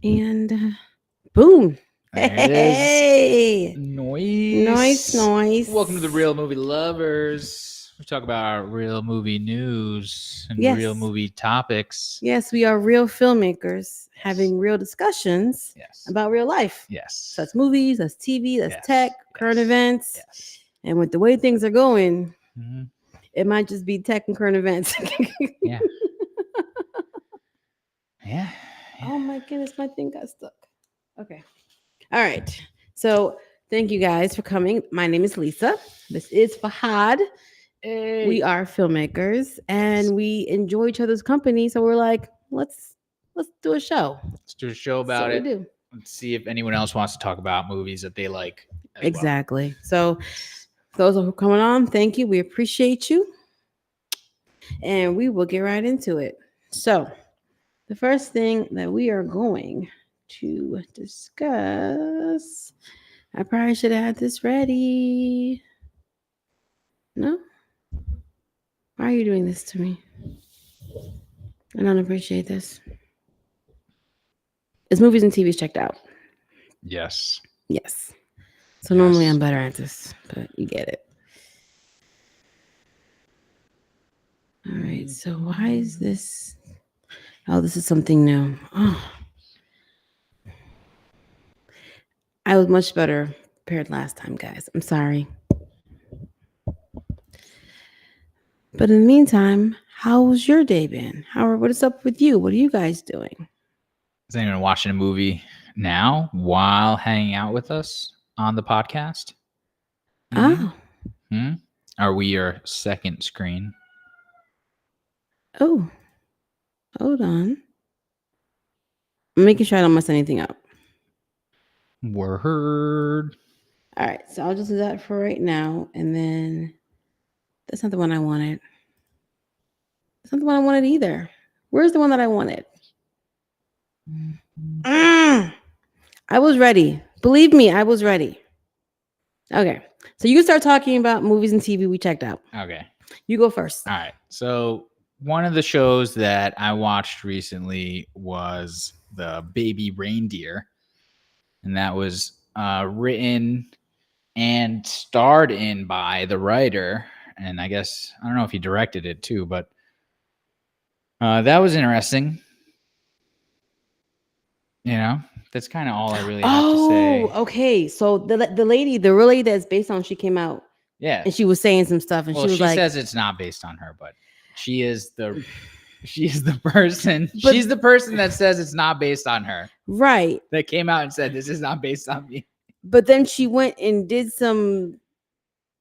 And boom. There it is. Hey. Nice, Noise. nice. Welcome to the Real Movie Lovers. We talk about our real movie news and Yes. real movie topics. Yes, we are real filmmakers Yes. having real discussions Yes. about real life. Yes. So that's movies, that's TV, that's Yes. tech, current Yes. events. Yes. And with the way things are going, Mhm. it might just be tech and current events. Yeah. Yeah. Oh my goodness, my thing got stuck. Okay. All right. So thank you guys for coming. My name is Lisa. This is Fahad. Hey. We are filmmakers and we enjoy each other's company. So we're like, let's do a show. Let's do a show That's about what it. we do. Let's see if anyone else wants to talk about movies that they like as well. Exactly. So those who are coming on, thank you. We appreciate you. And we will get right into it. So the first thing that we are going to discuss, I probably should have had this ready. No? Why are you doing this to me? I don't appreciate this. Is movies and TVs checked out? Yes. Yes. So normally I'm better at this, but you get it. All right. So why is this? Oh, this is something new. Oh. I was much better prepared last time, guys. I'm sorry. But in the meantime, how's your day been? What is up with you? What are you guys doing? Is anyone watching a movie now while hanging out with us on the podcast? Oh. Are we your second screen? Oh. Hold on. I'm making sure I don't mess anything up. Word. All right. So I'll just do that for right now. And then that's not the one I wanted. That's not the one I wanted either. Where's the one that I wanted? I was ready. Believe me, I was ready. Okay. So you can start talking about movies and TV we checked out. Okay. You go first. All right. So one of the shows that I watched recently was The Baby Reindeer. And that was written and starred in by the writer. And I guess, I don't know if he directed it too, but that was interesting. You know, that's kind of all I really have to say. Oh, okay. So the lady, the real lady that's based on, she came out. Yeah. And she was saying some stuff, and well, she was like, says it's not based on her, but she is the person. She's the person that says it's not based on her. Right. That came out and said this is not based on me. But then she went and did some.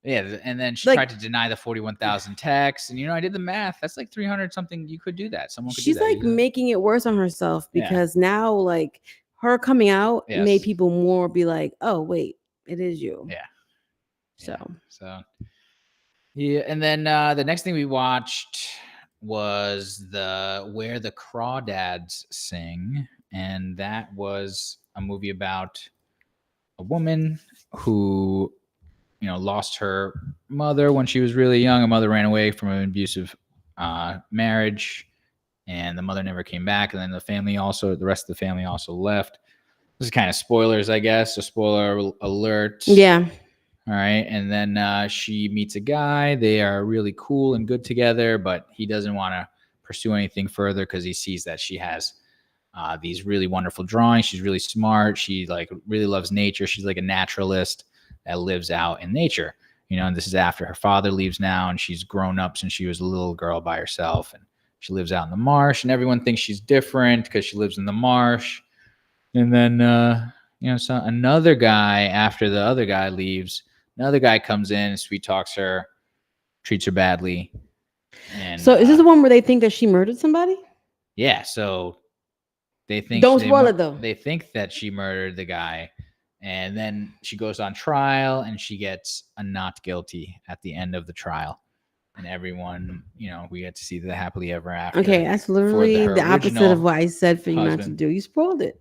Yeah, and then she tried to deny the 41,000 texts, and I did the math. That's like 300 something. You could do that. Someone could. She's do that. like making it worse on herself because now, like, her coming out made people more be like, "Oh, wait, it is you." Yeah. So. Yeah, and then the next thing we watched was Where the Crawdads Sing, and that was a movie about a woman who lost her mother when she was really young. Her mother ran away from an abusive marriage, and the mother never came back. And then the rest of the family also left. This is kind of spoilers, I guess. So spoiler alert. Yeah. All right. And then she meets a guy. They are really cool and good together, but he doesn't want to pursue anything further because he sees that she has these really wonderful drawings. She's really smart. She really loves nature. She's like a naturalist that lives out in nature, and this is after her father leaves now, and she's grown up since she was a little girl by herself, and she lives out in the marsh, and everyone thinks she's different because she lives in the marsh. And then, so another guy, after the other guy leaves, another guy comes in, sweet talks her, treats her badly. And so is this the one where they think that she murdered somebody? Yeah. So they think. Don't spoil it though. They think that she murdered the guy. And then she goes on trial and she gets a not guilty at the end of the trial. And everyone, we get to see the happily ever after. Okay, that's literally the opposite of what I said for you not to do. You spoiled it.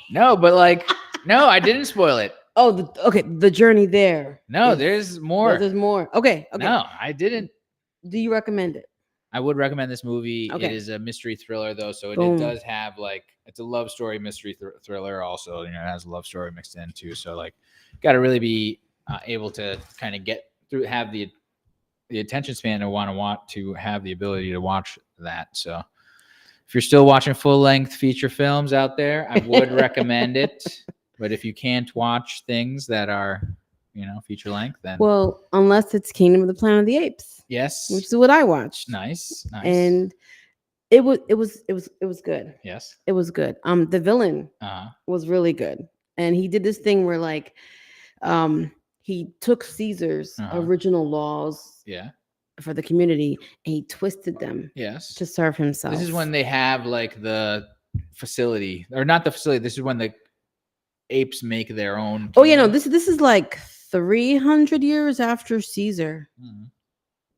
No, but no, I didn't spoil it. Oh, the journey there. No, there's more. There's more. Okay. No, I didn't. Do you recommend it? I would recommend this movie. Okay. It is a mystery thriller, though, so it Boom. does have like it's a love story mystery thriller. Also, it has a love story mixed in too. So like, got to really be able to kind of get through, have the attention span to want to have the ability to watch that. So if you're still watching full length feature films out there, I would recommend it. But if you can't watch things that are, feature length, then Well, unless it's Kingdom of the Planet of the Apes, yes, which is what I watched. nice, And it was good. yes, It was good. The villain uh-huh. was really good, and he did this thing where like, he took Caesar's original laws, for the community, and he twisted them, to serve himself. This is when they have like the facility, or not the facility. This is when the apes make their own kingdom. Oh yeah, no, this is like 300 years after Caesar. Mm-hmm.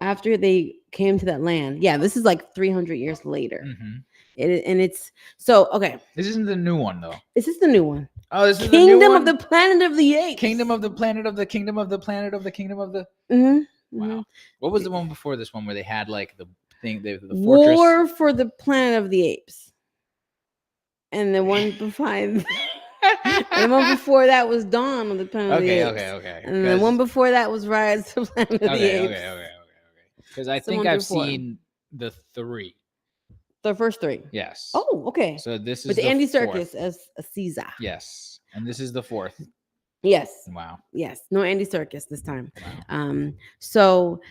After they came to that land. Yeah, this is like 300 years later. Mm-hmm. It's so okay. This isn't the new one though. This is the new one. Oh, this is Kingdom the new one? of the Planet of the Apes. Kingdom of the Planet of the Kingdom of the Planet of the Kingdom of the. Mm-hmm. Wow. What was the one before this one where they had like the thing, the fortress? War for the Planet of the Apes. And the one behind. And the one before that was Dawn of the Planet of the Apes. Okay. And the one before that was Rise of the Planet of the Apes. Okay. Because I think I've seen the 3. The first 3. Yes. Oh, okay. So this is with the Andy 4th. Serkis as a Caesar. Yes. And this is the 4th. Yes. Wow. Yes. No Andy Serkis this time. Wow. So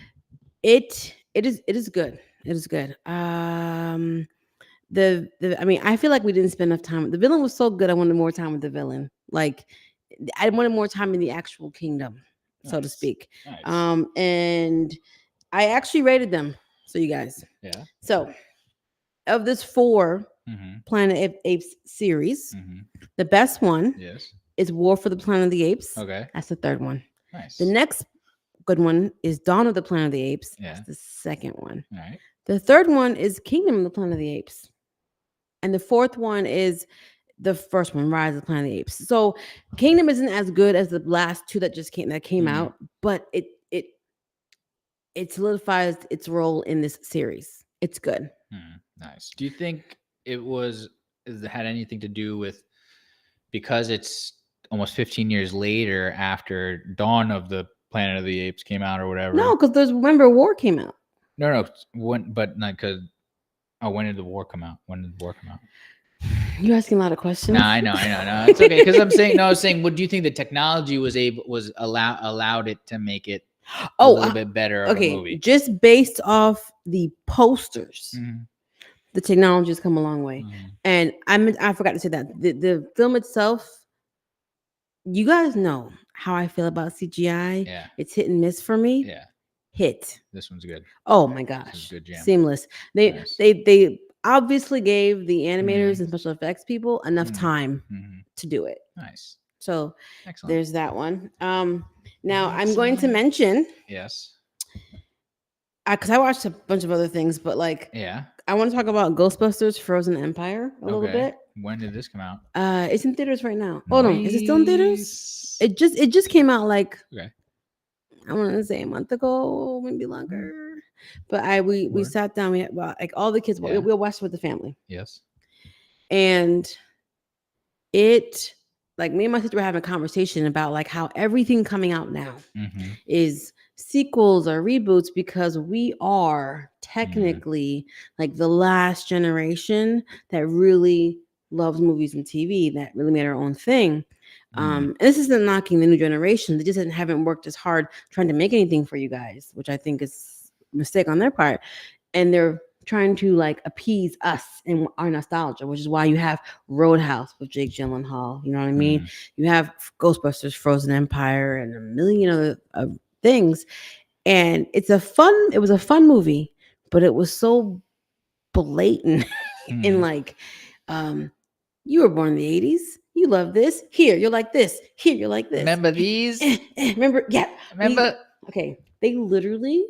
it is good. It is good. I mean, I feel like we didn't spend enough time. The villain was so good. I wanted more time with the villain. Like, I wanted more time in the actual kingdom, so to speak. Nice. And I actually rated them. So you guys. Yeah. So of this 4 Planet of Apes series, the best one is War for the Planet of the Apes. Okay. That's the 3rd one. Nice. The next good one is Dawn of the Planet of the Apes. Yeah. That's the 2nd one. All right. The 3rd one is Kingdom of the Planet of the Apes. And the 4th one is the first one, Rise of the Planet of the Apes. So Kingdom isn't as good as the last 2 that came out, but it solidifies its role in this series. It's good. Nice. Do you think it had anything to do with, because it's almost 15 years later after Dawn of the Planet of the Apes came out or whatever? No, because remember War came out. No. But not because. Oh, when did the war come out? You're asking a lot of questions. No, I know. No, it's okay. Because I was saying, what do you think the technology allowed it to make it a little bit better of a movie? Just based off the posters, the technology has come a long way. And I forgot to say that the film itself, you guys know how I feel about CGI. Yeah, it's hit and miss for me. Yeah. Hit. This one's good. Oh my gosh. Good jam. Seamless. They obviously gave the animators and special effects people enough time to do it. Nice. So excellent. There's that one. Now I'm going to mention. Yes. Because I watched a bunch of other things, but like, I want to talk about Ghostbusters: Frozen Empire a little bit. When did this come out? It's in theaters right now. Nice. Oh no, is it still in theaters? It just came out like I want to say a month ago, maybe longer. But we sat down. We had like all the kids. We watched with the family. Yes. And it, like, me and my sister were having a conversation about like how everything coming out now is sequels or reboots, because we are technically like the last generation that really loves movies and TV, that really made our own thing. And this isn't knocking the new generation. They just haven't worked as hard trying to make anything for you guys, which I think is a mistake on their part. And they're trying to like appease us and our nostalgia, which is why you have Roadhouse with Jake Gyllenhaal. You know what I mean? You have Ghostbusters, Frozen Empire, and a million other things. And it was a fun movie, but it was so blatant in like, you were born in the 80s. You love this. Here, you're like this. Here, you're like this. Remember these? Remember? Yeah. Remember? Okay. They literally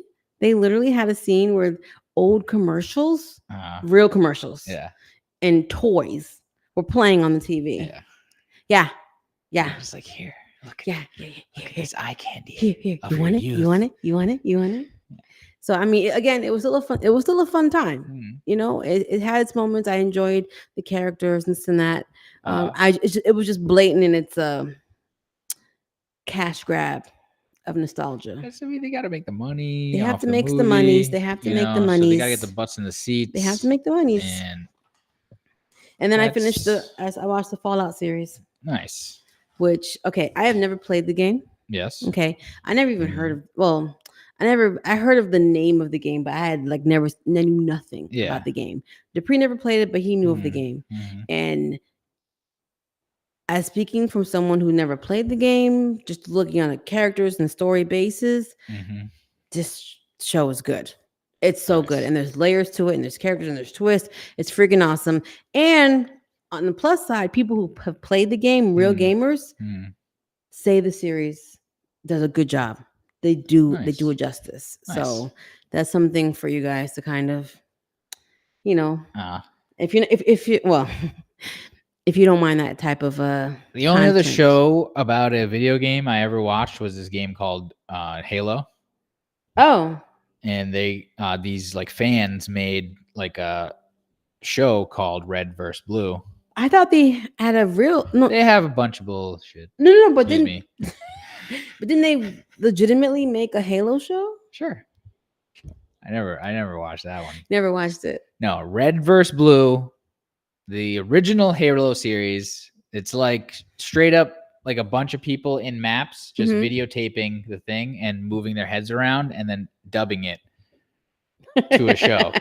had a scene where old commercials, real commercials, and toys were playing on the TV. Yeah. It's like, here, look. Yeah. Look at this eye candy. Here. You want it? You want it? So I mean, again, it was still a fun. It was still a fun time. Mhm. You know, it had its moments. I enjoyed the characters and this and that. Uh, It was just blatant in its cash grab of nostalgia. I mean, they got to make the They money have off to the make the monies. movie, They have to you make the know. So they got to get the monies. butts in the They have to seats, make the monies. and And then I finished that's I watched the Fallout series, nice. which okay, I have never played the game. Yes. Okay, I never even heard Mhm. of. Well, I heard of the name of the game, but I had like never I knew nothing Yeah. about the game. Dupree never played it, but he knew of the Mhm. game. Mhm. And as speaking from someone who never played the game, just looking on a characters and story basis, Mhm. this show is good. It's so good. Nice. And there's layers to it, and there's characters, and there's twists. It's freaking awesome. And on the plus side, people who have played the game, real Mhm. gamers, Mhm. say the series does a good job. They do Nice. it justice. Nice. So that's something for you guys to kind of, you know, Uh, if you well, if you don't mind that type of the only other content. show about a video game I ever watched was this game called Halo, Oh, and they these like fans made like a show called Red vs. Blue. I thought they had a real They have a bunch of bullshit. no, but Excuse didn't me. but didn't they legitimately make a Halo show? Sure. I never watched that one. Never watched it. No, Red vs. Blue, the original Halo series. It's like straight up like a bunch of people in maps just Mhm. videotaping the thing and moving their heads around and then dubbing it to a show.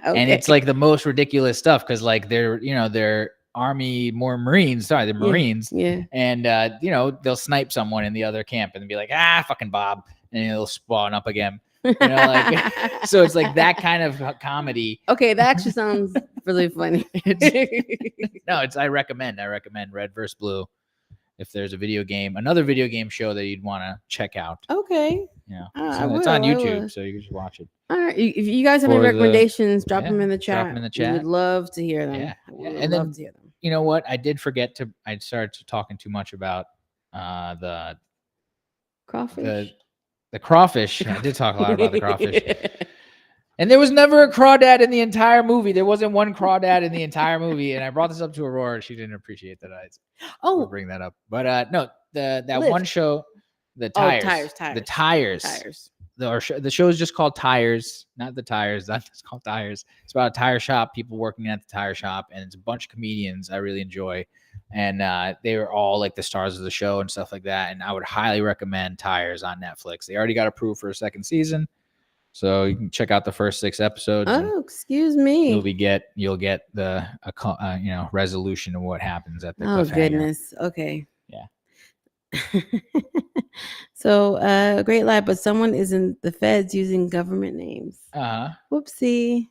And it's like the most ridiculous stuff because like they're army more marines, sorry, they're marines. Yeah. And they'll snipe someone in the other camp and be like, fucking Bob, and it'll spawn up again. Like so it's like that kind of comedy. Okay, that actually sounds really funny. I recommend Red vs. Blue. If there's another video game show that you'd want to check out. Okay. Yeah. It's on YouTube, so you can just watch it. All right. If you guys have any recommendations, drop them in the chat. Drop them in the chat. We would love to hear them. Yeah. And love to hear them. You know what? I started talking too much about the crawfish. The crawfish. I did talk a lot about the crawfish. And there was never a crawdad in the entire movie. There wasn't one crawdad in the entire movie. And I brought this up to Aurora. She didn't appreciate that I bring that up. But no, that Lift. One show, the tires. The tires. The show is just called Tires, not the tires. That's just called Tires. It's about a tire shop, people working at the tire shop, and it's a bunch of comedians I really enjoy. And they were all like the stars of the show and stuff like that. And I would highly recommend Tires on Netflix. They already got approved for a second season. So you can check out the first 6 episodes. Oh, excuse me. You'll get the resolution of what happens at the cliffhanger. Oh goodness. Okay. Yeah. So great lie, but someone is in the feds using government names. Whoopsie.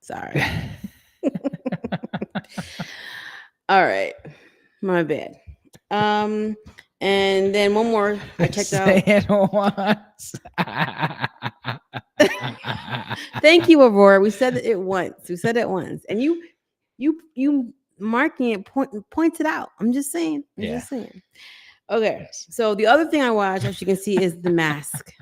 Sorry. All right. My bad. And then one more I checked out. It once. Thank you, Aurora. We said it once. And you marking it points it out. I'm just saying. Just saying. Okay. Yes. So the other thing I watched, as you can see, is The Mask.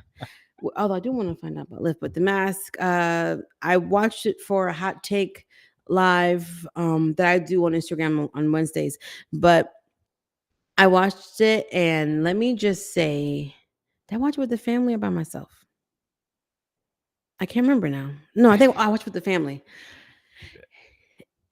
Although I do want to find out about Lyft, but The Mask, I watched it for a hot take live that I do on Instagram on Wednesdays. But I watched it, and let me just say, did I watch it with the family or by myself? I can't remember now. No, I think I watched with the family.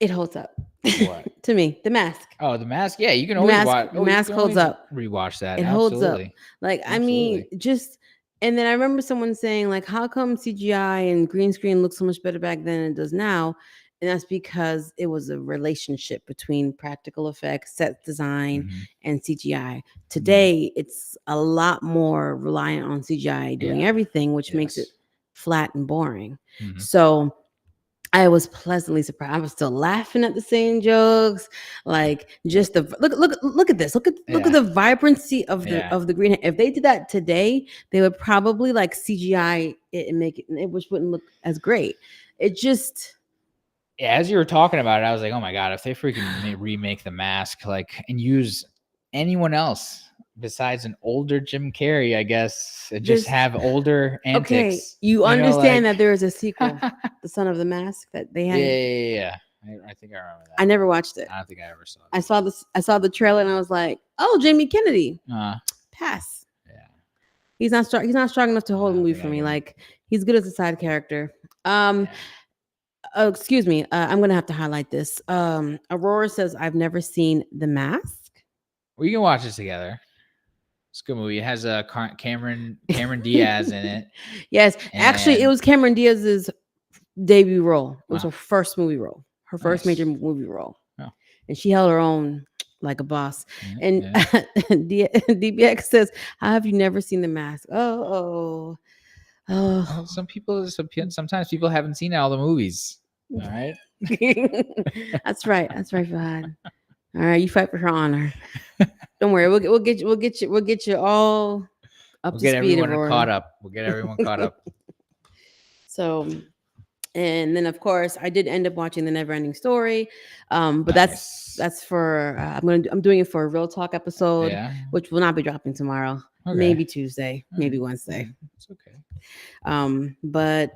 It holds up. What? To me, The Mask. Oh, The Mask. Yeah, you can always watch. The Mask holds up. Rewatch that. It holds up. Like, absolutely. I mean, just. And then I remember someone saying, like, how come CGI and green screen looks so much better back then than it does now? And that's because it was a relationship between practical effects, set design, and CGI. Today, it's a lot more reliant on CGI doing everything, which makes it flat and boring. So I was pleasantly surprised. I was still laughing at the same jokes. Like, just the look at this. Look at the vibrancy of the green. If they did that today, they would probably like CGI it and make it, which wouldn't look as great. It just. Yeah, as you were talking about it, I was like, oh my God, if they freaking remake The Mask, like, and use anyone else, besides an older Jim Carrey, I guess, just There's- have older antics. Okay, you know, understand like- that there is a sequel, The Son of the Mask, that they Yeah, had. yeah. I think I remember that. I never watched it. I don't think I ever saw it. I saw this. I saw the trailer and I was like, "Oh, Jamie Kennedy, pass." Yeah. He's not strong. He's not strong enough to hold a I don't movie think for I me. can- Like he's good as a side character. Yeah. Oh, excuse me. I'm gonna have to highlight this. Aurora says, "I've never seen The Mask." We can watch this together. It's a good movie. It has Cameron Diaz in it. Yes, actually, it And- was Cameron Diaz's debut role. It was Wow. her first movie role, her first Nice. major movie role, Oh. and she held her own like a boss. Yeah, And yeah. DBX says, "How have you never seen The Mask?" Oh. Well, sometimes people haven't seen all the movies. All right. That's right. That's right, Fahad. All right, you fight for her honor. Don't worry, we'll get you all up We'll to get speed. everyone Aurora. caught up. We'll get everyone caught up. So, and then of course, I did end up watching The Neverending Story, but Nice. that's for I'm doing it for a Real Talk episode, Yeah. which will not be dropping tomorrow. Okay. Maybe Tuesday, All maybe right. Wednesday. It's okay. But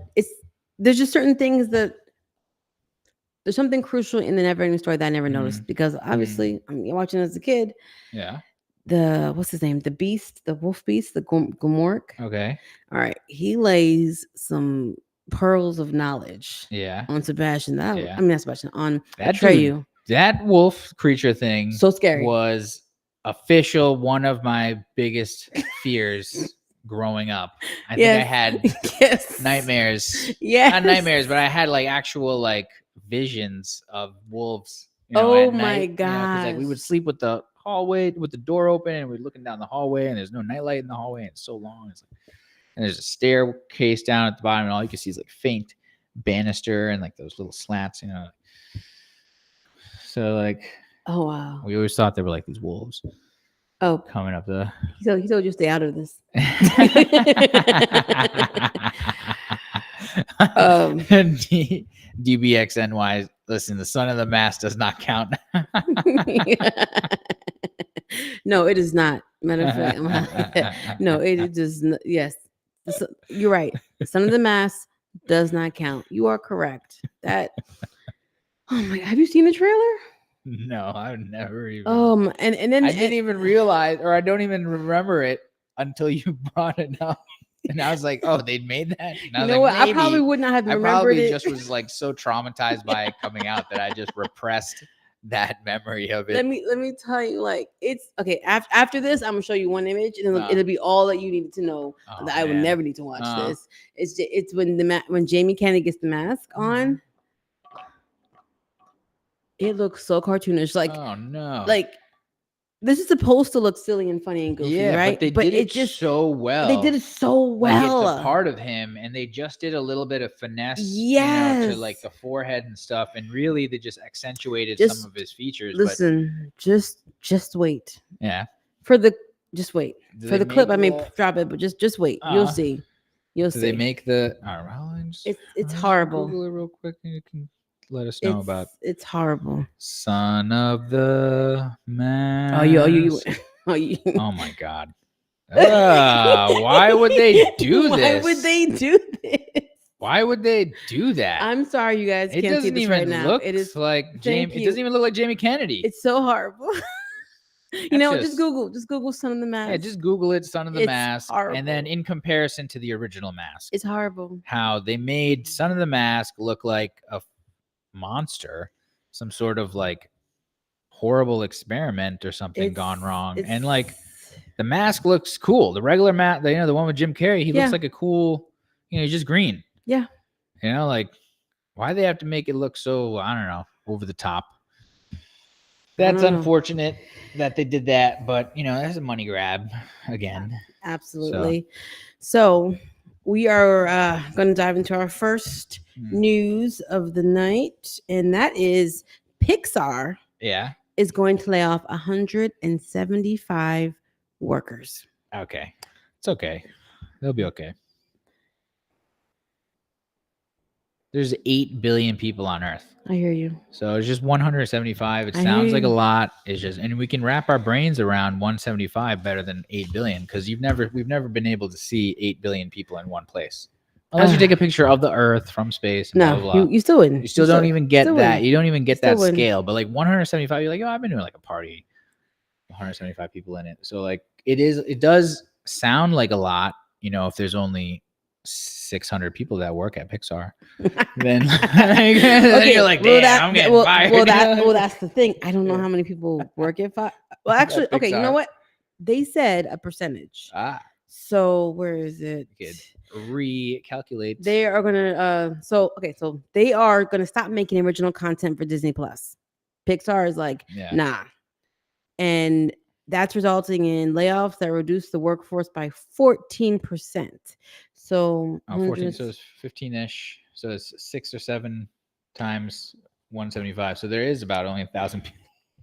there's just certain things that there's something crucial in The Neverending Story that I never noticed because obviously I'm watching as a kid. Yeah. The what's his name? The beast, the wolf beast, the Gomork. Okay. All right, he lays some pearls of knowledge Yeah. on Sebastian. Yeah. I mean, not Sebastian, on That Atreyu. That wolf creature thing So scary. was one of my biggest fears growing up. I think I had yes. nightmares. Yes. Not nightmares, but I had like actual like visions of wolves. Oh at my night, because like we would gosh. sleep with the hallway with the door open, and we're looking down the hallway, and there's no nightlight in the hallway, and it's so long. It's like, and there's a staircase down at the bottom, and all you can see is like faint banister and like those little slats, So like, Oh wow. we always thought they were like these wolves Oh, coming up the. he told you to stay out of this. DBXNY. Listen, the Son of the Mask does not count. No, it is not. Matter of fact, no, it does. Yes, you're right. The Son of the Mask does not count. You are correct. That. Oh my! Have you seen the trailer? No, I've never even. And then I didn't even realize, or I don't even remember it until you brought it up. And I was like, "Oh, they made that." And I was like, what? I maybe. probably would not have I remembered probably it. just was like so traumatized by it coming out that I just repressed that memory of it. Let me tell you, like it's okay. After this, I'm gonna show you one image, and Oh. it'll be all that you needed to know. Oh, That I would man. never need to watch Oh. this. It's when Jamie Kennedy gets the mask on. It looks so cartoonish, like oh no, like this is supposed to look silly and funny and goofy, yeah, right? but they did it just so well. They did it so well. Like it's a part of him, and they just did a little bit of finesse, Yes. to like the forehead and stuff, and really they just accentuated Just some of his features. Listen, just wait but yeah, just wait Do for they the clip. make I may the- drop it, but just wait. You'll see. You'll do see. they make the? All right, well, It's I'll horrible. Google it real quick, and you can let us know about It's horrible. Son of the Mask. You. Oh my god. Why would they do this? Why would they do this? Why would they do that? I'm sorry, you guys it can't see doesn't this even right now. look It is. like Jamie. It you. doesn't even look like Jamie Kennedy. It's so horrible. You That's know what? just- Just Google Son of the Mask. Yeah, just Google it, Son of the It's Mask, horrible. and then in comparison to the original Mask, It's horrible. how they made Son of the Mask look like a monster, some sort of like horrible experiment or something gone wrong, and like the mask looks cool. The regular mask, the one with Jim Carrey, he Yeah. looks like a cool, he's just green. Yeah. Like why they have to make it look so, I don't know, over the top. That's don't know. unfortunate that they did that, but that's a money grab again. Absolutely. So we are going to dive into our first news of the night, and that is Pixar Yeah. is going to lay off 175 workers. Okay. It's okay. They'll be okay. There's 8 billion people on Earth. I hear you. So it's just 175. It I hear sounds like a you. lot. It's just, and we can wrap our brains around 175 better than 8 billion because we've never been able to see 8 billion people in one place. Unless you take a picture of the Earth from space and blah, No, blah, blah. you still wouldn't. You still don't even get that. wouldn't. You don't even get Still that wouldn't. scale. But like 175, you're like, oh, I've been doing like a party, 175 people in it. So like it does sound like a lot, you know, if there's only 600 people that work at Pixar, then you're like, damn, I'm getting fired. That's the thing. I don't know how many people work at Well, actually, okay, you know Pixar. what? They said a percentage. So where is it? Recalculate. They are gonna so they are gonna stop making original content for Disney Plus. Pixar is like, nah. And that's resulting in layoffs that reduce the workforce by 14%. So 14, so it's 15-ish. So it's 6 or 7 times 175. So there is about only 1,000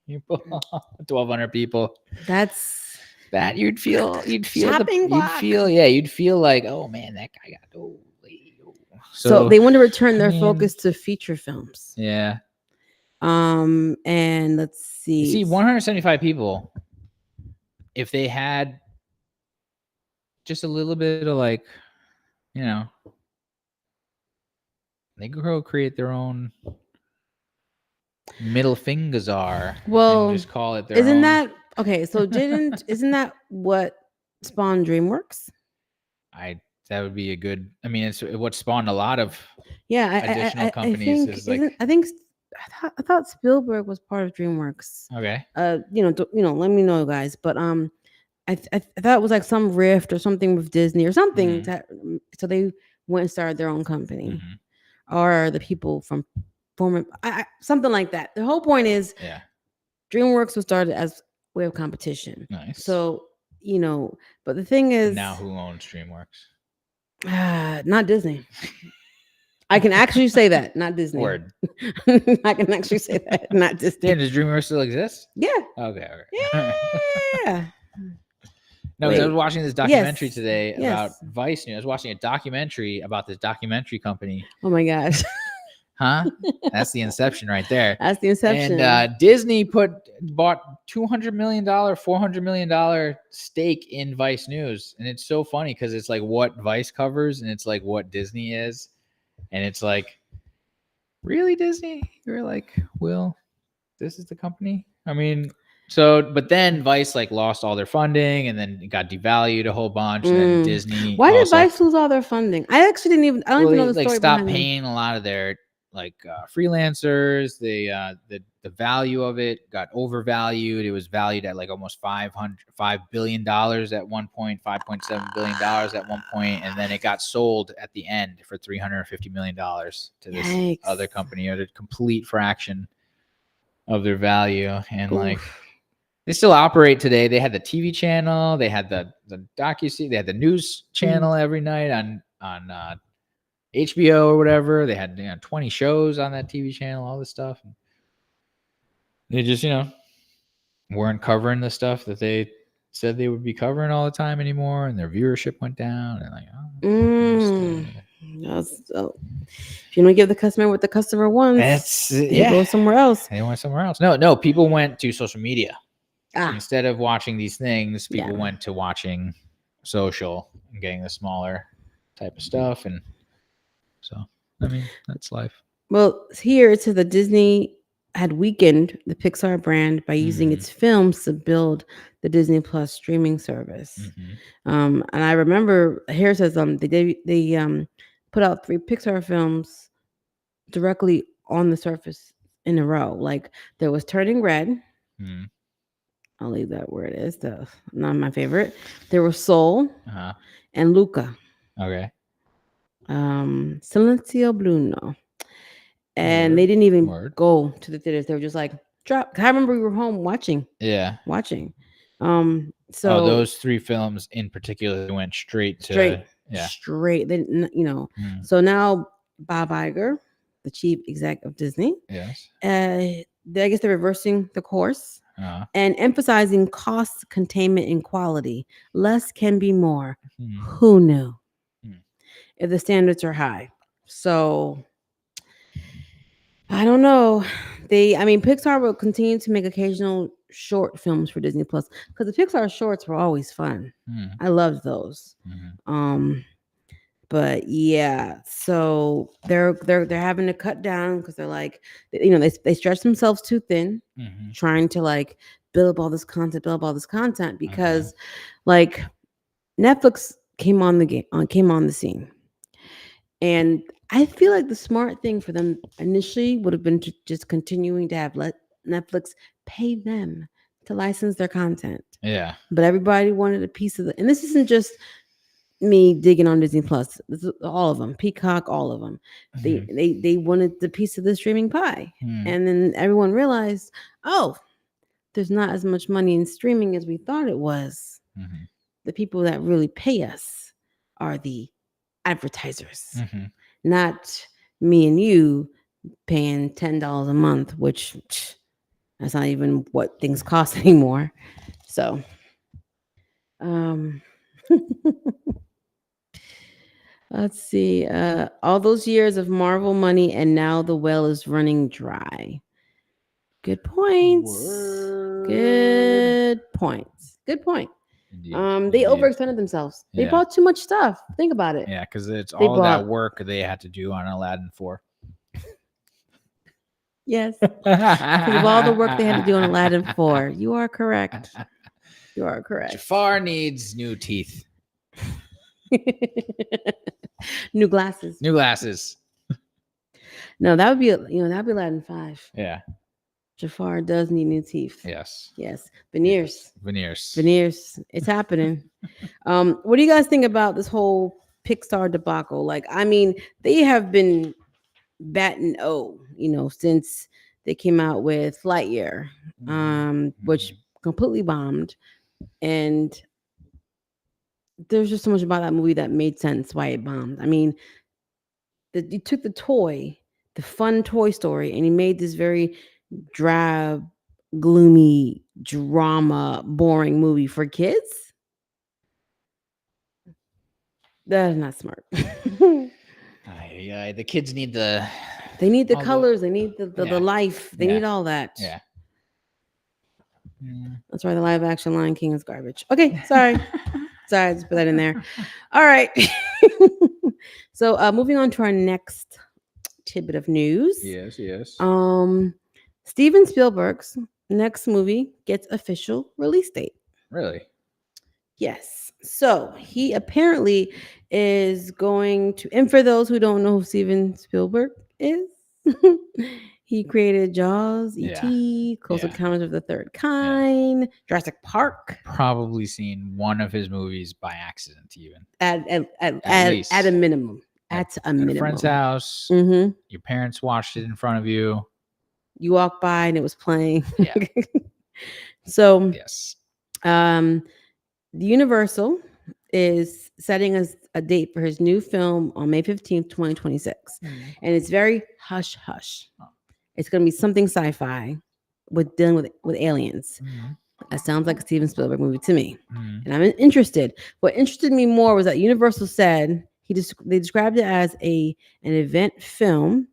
people, 1,200 people. That's that you'd feel shopping block. You'd feel like, oh man, that guy got so they want to return their focus to feature films. Yeah. And let's see. 175 people. If they had just a little bit of like, you know, they could create their own middle fingers are. Well, and just call it their isn't own. That okay? So isn't that what spawned DreamWorks? That would be a good. I mean, it's what spawned a lot of additional companies. I thought Spielberg was part of DreamWorks. Okay. Let me know, guys. But I thought it was like some rift or something with Disney or something. Mm-hmm. So they went and started their own company, or the people from former something like that. The whole point is, DreamWorks was started as a way of competition. Nice. So but the thing is, now who owns DreamWorks? Not Disney. I can actually say that, not Disney. Word. I can actually say that, not Disney. Damn, does DreamWorks still exist? Yeah. Okay. Yeah. No, I was watching this documentary today about Vice News. I was watching a documentary about this documentary company. Oh my gosh. Huh? That's the inception right there. That's the inception. And Disney bought $200 million, $400 million stake in Vice News. And it's so funny because it's like what Vice covers and it's like what Disney is. And it's like, really, Disney? You're like, Will, this is the company? I mean, but then Vice like lost all their funding and then it got devalued a whole bunch. And then Disney. Why did Vice lose all their funding? I don't even know the story. They stopped paying a lot of their freelancers. The value of it got overvalued. It was valued at like almost $5 billion at one point, $5.7 billion at one point, and then it got sold at the end for $350 million to this other company at a complete fraction of their value. And like they still operate today. They had the TV channel, they had the docu-series, they had the news channel every night on HBO or whatever. They had 20 shows on that TV channel, all this stuff. They just, weren't covering the stuff that they said they would be covering all the time anymore, and their viewership went down. And like, if you don't give the customer what the customer wants, they go somewhere else. They went somewhere else. No, people went to social media. Instead of watching these things, people went to watching social and getting the smaller type of stuff. And so, I mean, that's life. Well, here it says that Disney had weakened the Pixar brand by using its films to build the Disney Plus streaming service. And I remember here it says they put out 3 Pixar films directly on the surface in a row. Like there was Turning Red. I'll leave that where it is. Not my favorite. There was Soul and Luca. Okay. Silencio Bruno. And they didn't even go to the theaters. They were just like, drop. I remember we were home watching. Yeah. Watching. So those 3 films in particular went straight. Straight. They, So now Bob Iger, the chief exec of Disney. Yes. I guess they're reversing the course and emphasizing cost containment and quality. Less can be more. Who knew? If the standards are high. So I don't know. Pixar will continue to make occasional short films for Disney Plus because the Pixar shorts were always fun. Mm, I loved those. mhm, But yeah, so they're having to cut down because they're like, they stretch themselves too thin, mhm, trying to like build up all this content mhm, because like Netflix came on the scene, and I feel like the smart thing for them initially would have been to just continuing to have let Netflix pay them to license their content. yeah. But everybody wanted a piece of and this isn't just me digging on Disney Plus. This is all of them, Peacock, all of them. Mhm, They wanted the piece of the streaming pie, mhm, and then everyone realized, oh, there's not as much money in streaming as we thought it was. mhm, The people that really pay us are the advertisers, mhm. not me and you paying $10 a month, which that's not even what things cost anymore. So, um, let's see. All those years of Marvel money, and now the well is running dry. Good points. Word. Good points. Good point. Indeed. They Indeed. overextended themselves. They Yeah. bought too much stuff. Think about it. Yeah, because it's They all that bought work they had to do on Aladdin 4. yes, because of all the work they had to do on Aladdin 4. You are correct. You are correct. Jafar needs new teeth, New glasses. new glasses. No, that would be that'd be Aladdin 5. Yeah. Jafar does need new teeth. Yes. Yes. Veneers. Yes. Veneers. Veneers. It's happening. What do you guys think about this whole Pixar debacle? Like, they have been batting since they came out with Lightyear, which completely bombed. And there's just so much about that movie that made sense why it bombed. You took the fun Toy Story, and you made this very drab, gloomy, drama, boring movie for kids. That's not smart. Yeah, the kids need the. They need the all colors. They need the Yeah. life. They Yeah. need all that. Yeah. Mm. That's why the live action Lion King is garbage. Okay, sorry. Sorry, I just put that in there. All right. So moving on to our next tidbit of news. Yes. Yes. Steven Spielberg's next movie gets official release date. Really? Yes. So he apparently is going to, and for those who don't know who Steven Spielberg is, he created Jaws, E.T., Close Yeah. Encounters of the Third Kind, Jurassic Park. Probably seen one of his movies by accident, even At least. a minimum. At a minimum. At a friend's house. Mm-hmm. Your parents watched it in front of you. You walked by and it was playing. Yeah. So, Yes. the Universal is setting a date for his new film on May 15th, 2026. And it's very hush hush. It's going to be something sci-fi with dealing with aliens. That sounds like a Steven Spielberg movie to me. And I'm interested. What interested me more was that Universal said they described it as an event film,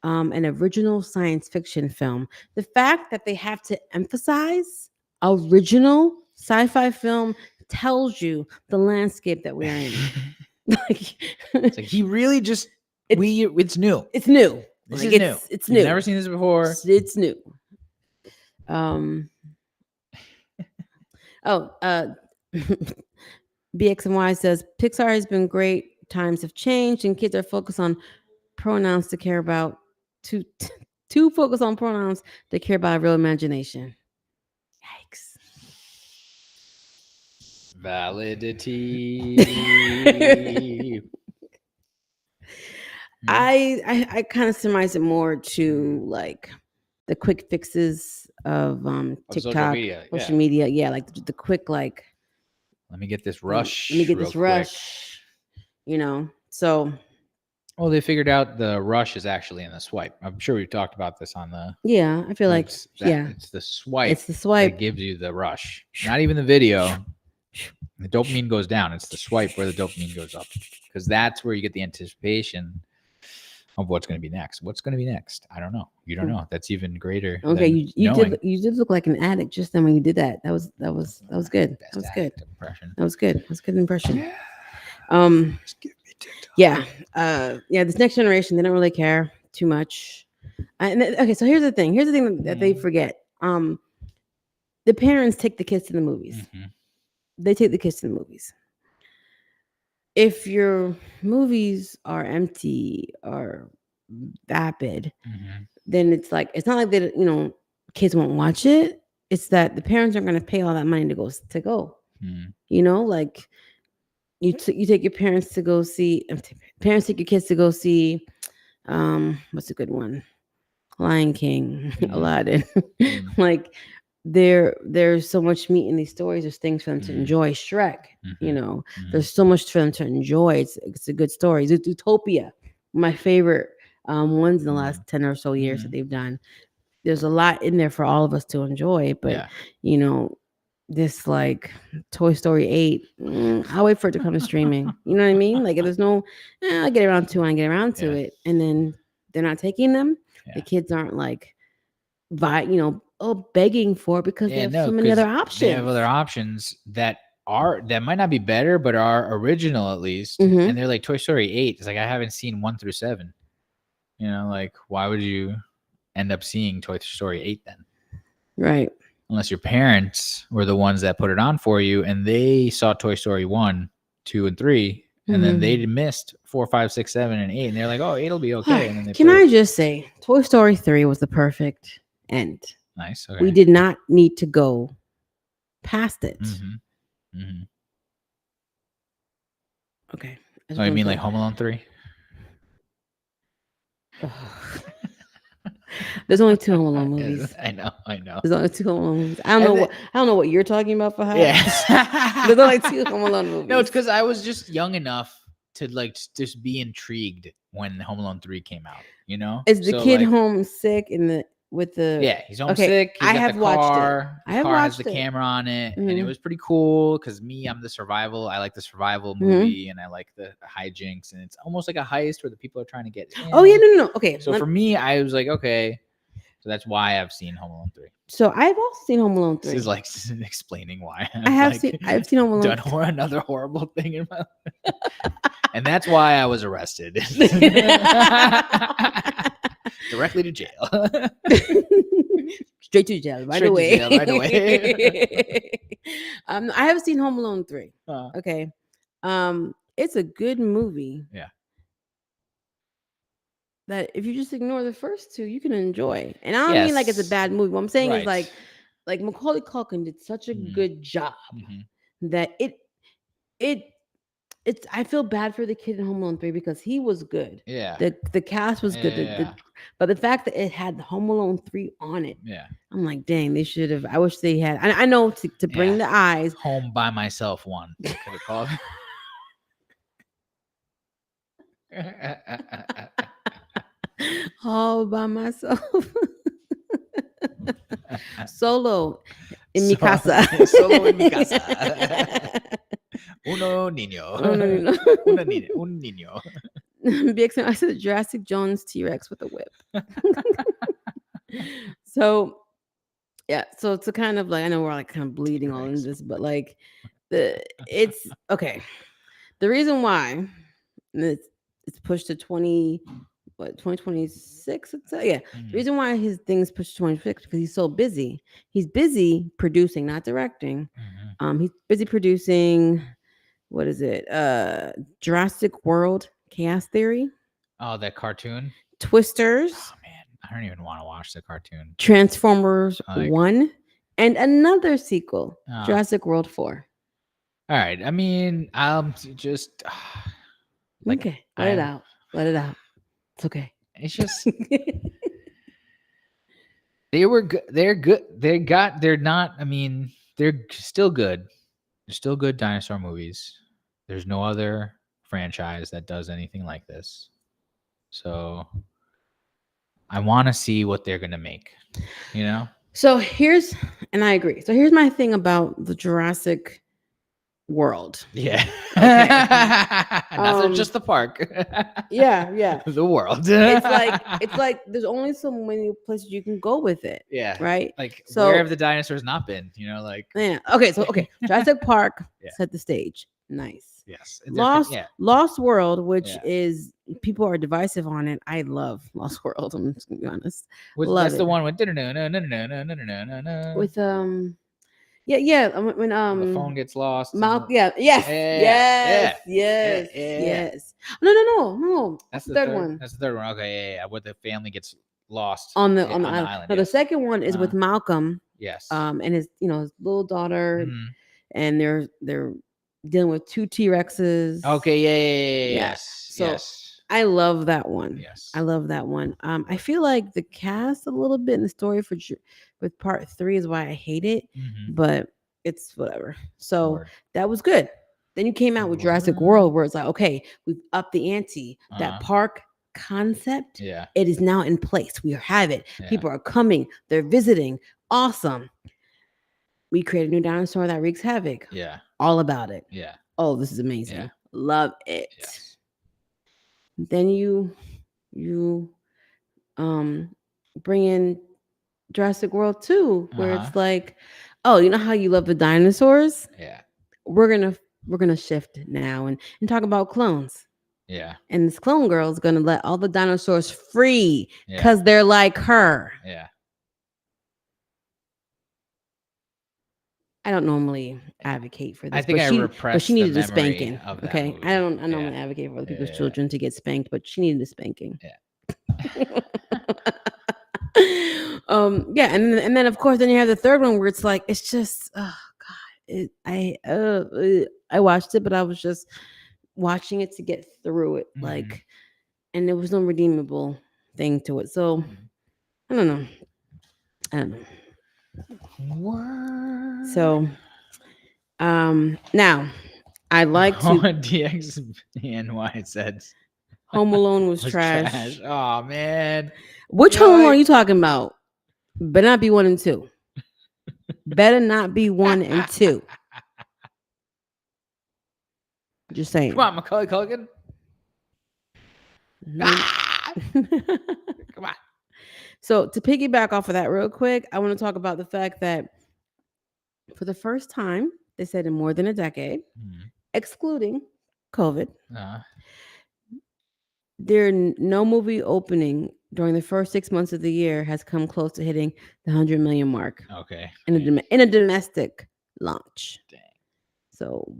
an original science fiction film. The fact that they have to emphasize original sci-fi film tells you the landscape that we're in. It's like he really just it's new. It's new. This Like, is new. It's You've new. never seen this before. It's new. BXY says Pixar has been great. Times have changed, and kids are focused on pronouns to care about. To focus on pronouns to care about real imagination. Yikes. Validity. I kind of surmise it more to like the quick fixes of TikTok, social media. Yeah, like the quick like. Let me get this rush. Let me get real this rush. quick. So. Well, they figured out the rush is actually in the swipe. I'm sure we've talked about this on the. Yeah, I feel like it's the swipe. It's the swipe that gives you the rush. Not even the video. The dopamine goes down. It's the swipe where the dopamine goes up, because that's where you get the anticipation of what's going to be next. What's going to be next? I don't know. You don't know. That's even greater. Okay, than you knowing. did look like an addict just then when you did that. That was good. Best That was good. addict impression. That was good. That was a good impression. Yeah. Just give me TikTok. Yeah. Yeah. This next generation, they don't really care too much. Okay, so here's the thing. Here's the thing that they forget. The parents take the kids to the movies. Mm-hmm. They take the kids to the movies. If your movies are empty or vapid, then it's like it's not like that. Kids won't watch it. It's that the parents aren't going to pay all that money to go. Like you take your parents to go see. Parents take your kids to go see. What's a good one? Lion King, Aladdin. Like there's so much meat in these stories. There's things for them to enjoy. Shrek, there's so much for them to enjoy. It's a good story. Zootopia, my favorite ones in the last 10 or so years that they've done. There's a lot in there for all of us to enjoy, but this like Toy Story 8, I'll wait for it to come to streaming. You know what I mean? Like if there's no, I'll get around to it. I get around to it, and then they're not taking them. The kids aren't like, begging for it because they have so many other options. They have other options that might not be better, but are original at least. And they're like Toy Story 8. It's like I haven't seen 1 through 7. Like why would you end up seeing Toy Story 8 then? Right. Unless your parents were the ones that put it on for you and they saw Toy Story 1, 2, and 3. And then they missed 4, 5, 6, 7, and 8. And they're like, oh, 8 will be okay. And then Can I just say, Toy Story 3 was the perfect end. Nice. Okay. We did not need to go past it. Okay. So I mean like Home Alone 3? There's only 2 Home Alone movies. I know. There's only 2 Home Alone movies. I don't know what you're talking about, Fahad. Yeah. There's only 2 Home Alone movies. No, it's because I was just young enough to like just be intrigued when Home Alone 3 came out. Is the kid home sick with the? Yeah, he's home sick. He's got the car. I have car watched has the it. camera on it, and it was pretty cool because I'm the survival. I like the survival movie, and I like the hijinks, and it's almost like a heist where the people are trying to get in. Oh yeah, no. Okay, so for me, I was like, okay, so that's why I've seen Home Alone 3. So I've also seen Home Alone 3. This is like explaining why I've seen Home Alone. Done another horrible thing in my life, and that's why I was arrested. Directly to jail. Straight to jail right away. I haven't seen Home Alone 3. Okay. It's a good movie. Yeah. That if you just ignore the first 2, you can enjoy. And I don't mean like it's a bad movie. What I'm saying is like Macaulay Culkin did such a good job that it's I feel bad for the kid in Home Alone 3 because he was good. Yeah. The cast was good. But the fact that it had Home Alone 3 on it. Yeah. I'm like, dang, they should have. I wish they had. I know to bring the eyes. Home by Myself 1. Could have called. All by myself. Solo in mi casa. Solo en mi casa. Uno niño. Un niño. BXM, I said Jurassic Jones T-Rex with a whip. So, yeah. So to kind of like, I know we're like kind of bleeding all into this, but like it's okay. The reason why it's pushed to 2026. The reason why his thing's pushed to 2026 because he's so busy. He's busy producing, not directing. He's busy producing. What is it? Jurassic World Chaos Theory. Oh, that cartoon. Twisters. Oh man, I don't even want to watch the cartoon. Transformers 1 and another sequel, Jurassic World 4. All right. I mean, just okay. Let it out. It's okay. It's just they were good. They're good. They're not. I mean, they're still good. They're still good dinosaur movies. There's no other franchise that does anything like this. So I want to see what they're going to make, So and I agree. So here's my thing about the Jurassic world. Yeah. Okay. Not just the park. Yeah, yeah. The world. It's like there's only so many places you can go with it. Yeah. Right. Like, So where have the dinosaurs not been? Like. yeah. Okay. So okay. Jurassic Park Yeah. set the stage. Nice. Yes. Lost World, which Yeah. is people are divisive on it. I love Lost World. I'm just gonna be honest. That's the one with With yeah. When the phone gets lost. Yes, yes, Yeah. yes. No. That's the third one. That's the third one. Okay, yeah. Where the family gets lost on the island. No, the second one is with Malcolm. Yes. And his his little daughter, Mhm. and they're dealing with two T-Rexes. Okay, yeah. Yes. So yes. I love that one. Yes. I love that one. I feel like the cast a little bit in the story with part 3 is why I hate it, Mhm. but it's whatever. So Word. that was good. Then you came out with Jurassic World, where it's like, okay, we've upped the ante. That park concept, Yeah. it is now in place. We have it. Yeah. People are coming. They're visiting. Awesome. We created a new dinosaur that wreaks havoc. Yeah. All about it. Yeah. Oh, this is amazing. Yeah. Love it. Yes. Then you bring in Jurassic World 2, where it's like, oh, you know how you love the dinosaurs? Yeah. We're gonna shift now and talk about clones. Yeah. And this clone girl is gonna let all the dinosaurs free because they're like her. Yeah. I don't normally advocate for this. I think but she needed a spanking. Of that okay, movie. I normally advocate for other people's children to get spanked, but she needed a spanking. Yeah. Yeah, and then of course then you have the third one where it's like it's just oh god, I watched it, but I was just watching it to get through it, like, and there was no redeemable thing to it. So I don't know. Word. So now I'd like to DXNY said Home Alone was trash. Oh man. Which Home Alone are you talking about? Better not be 1 and 2. Better not be 1 and 2. Just saying. Come on, Macaulay Culkin. Come on. So to piggyback off of that real quick, I want to talk about the fact that for the first time, they said in more than a decade, excluding COVID, no movie opening during the first 6 months of the year has come close to hitting the 100 million mark. Okay. In a domestic launch. Dang. So,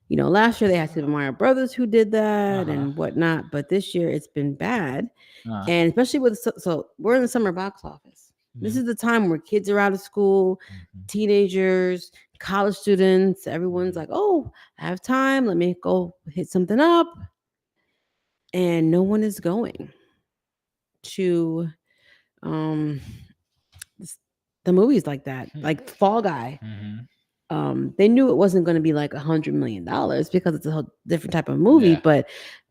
last year they had Super Mario Brothers who did that and whatnot, but this year it's been bad, and especially with so we're in the summer box office. This is the time where kids are out of school, teenagers, college students. Everyone's like, "Oh, I have time. Let me go hit something up," and no one is going to the movies like that, like Fall Guy. They knew it wasn't going to be like $100 million because it's a whole different type of movie, but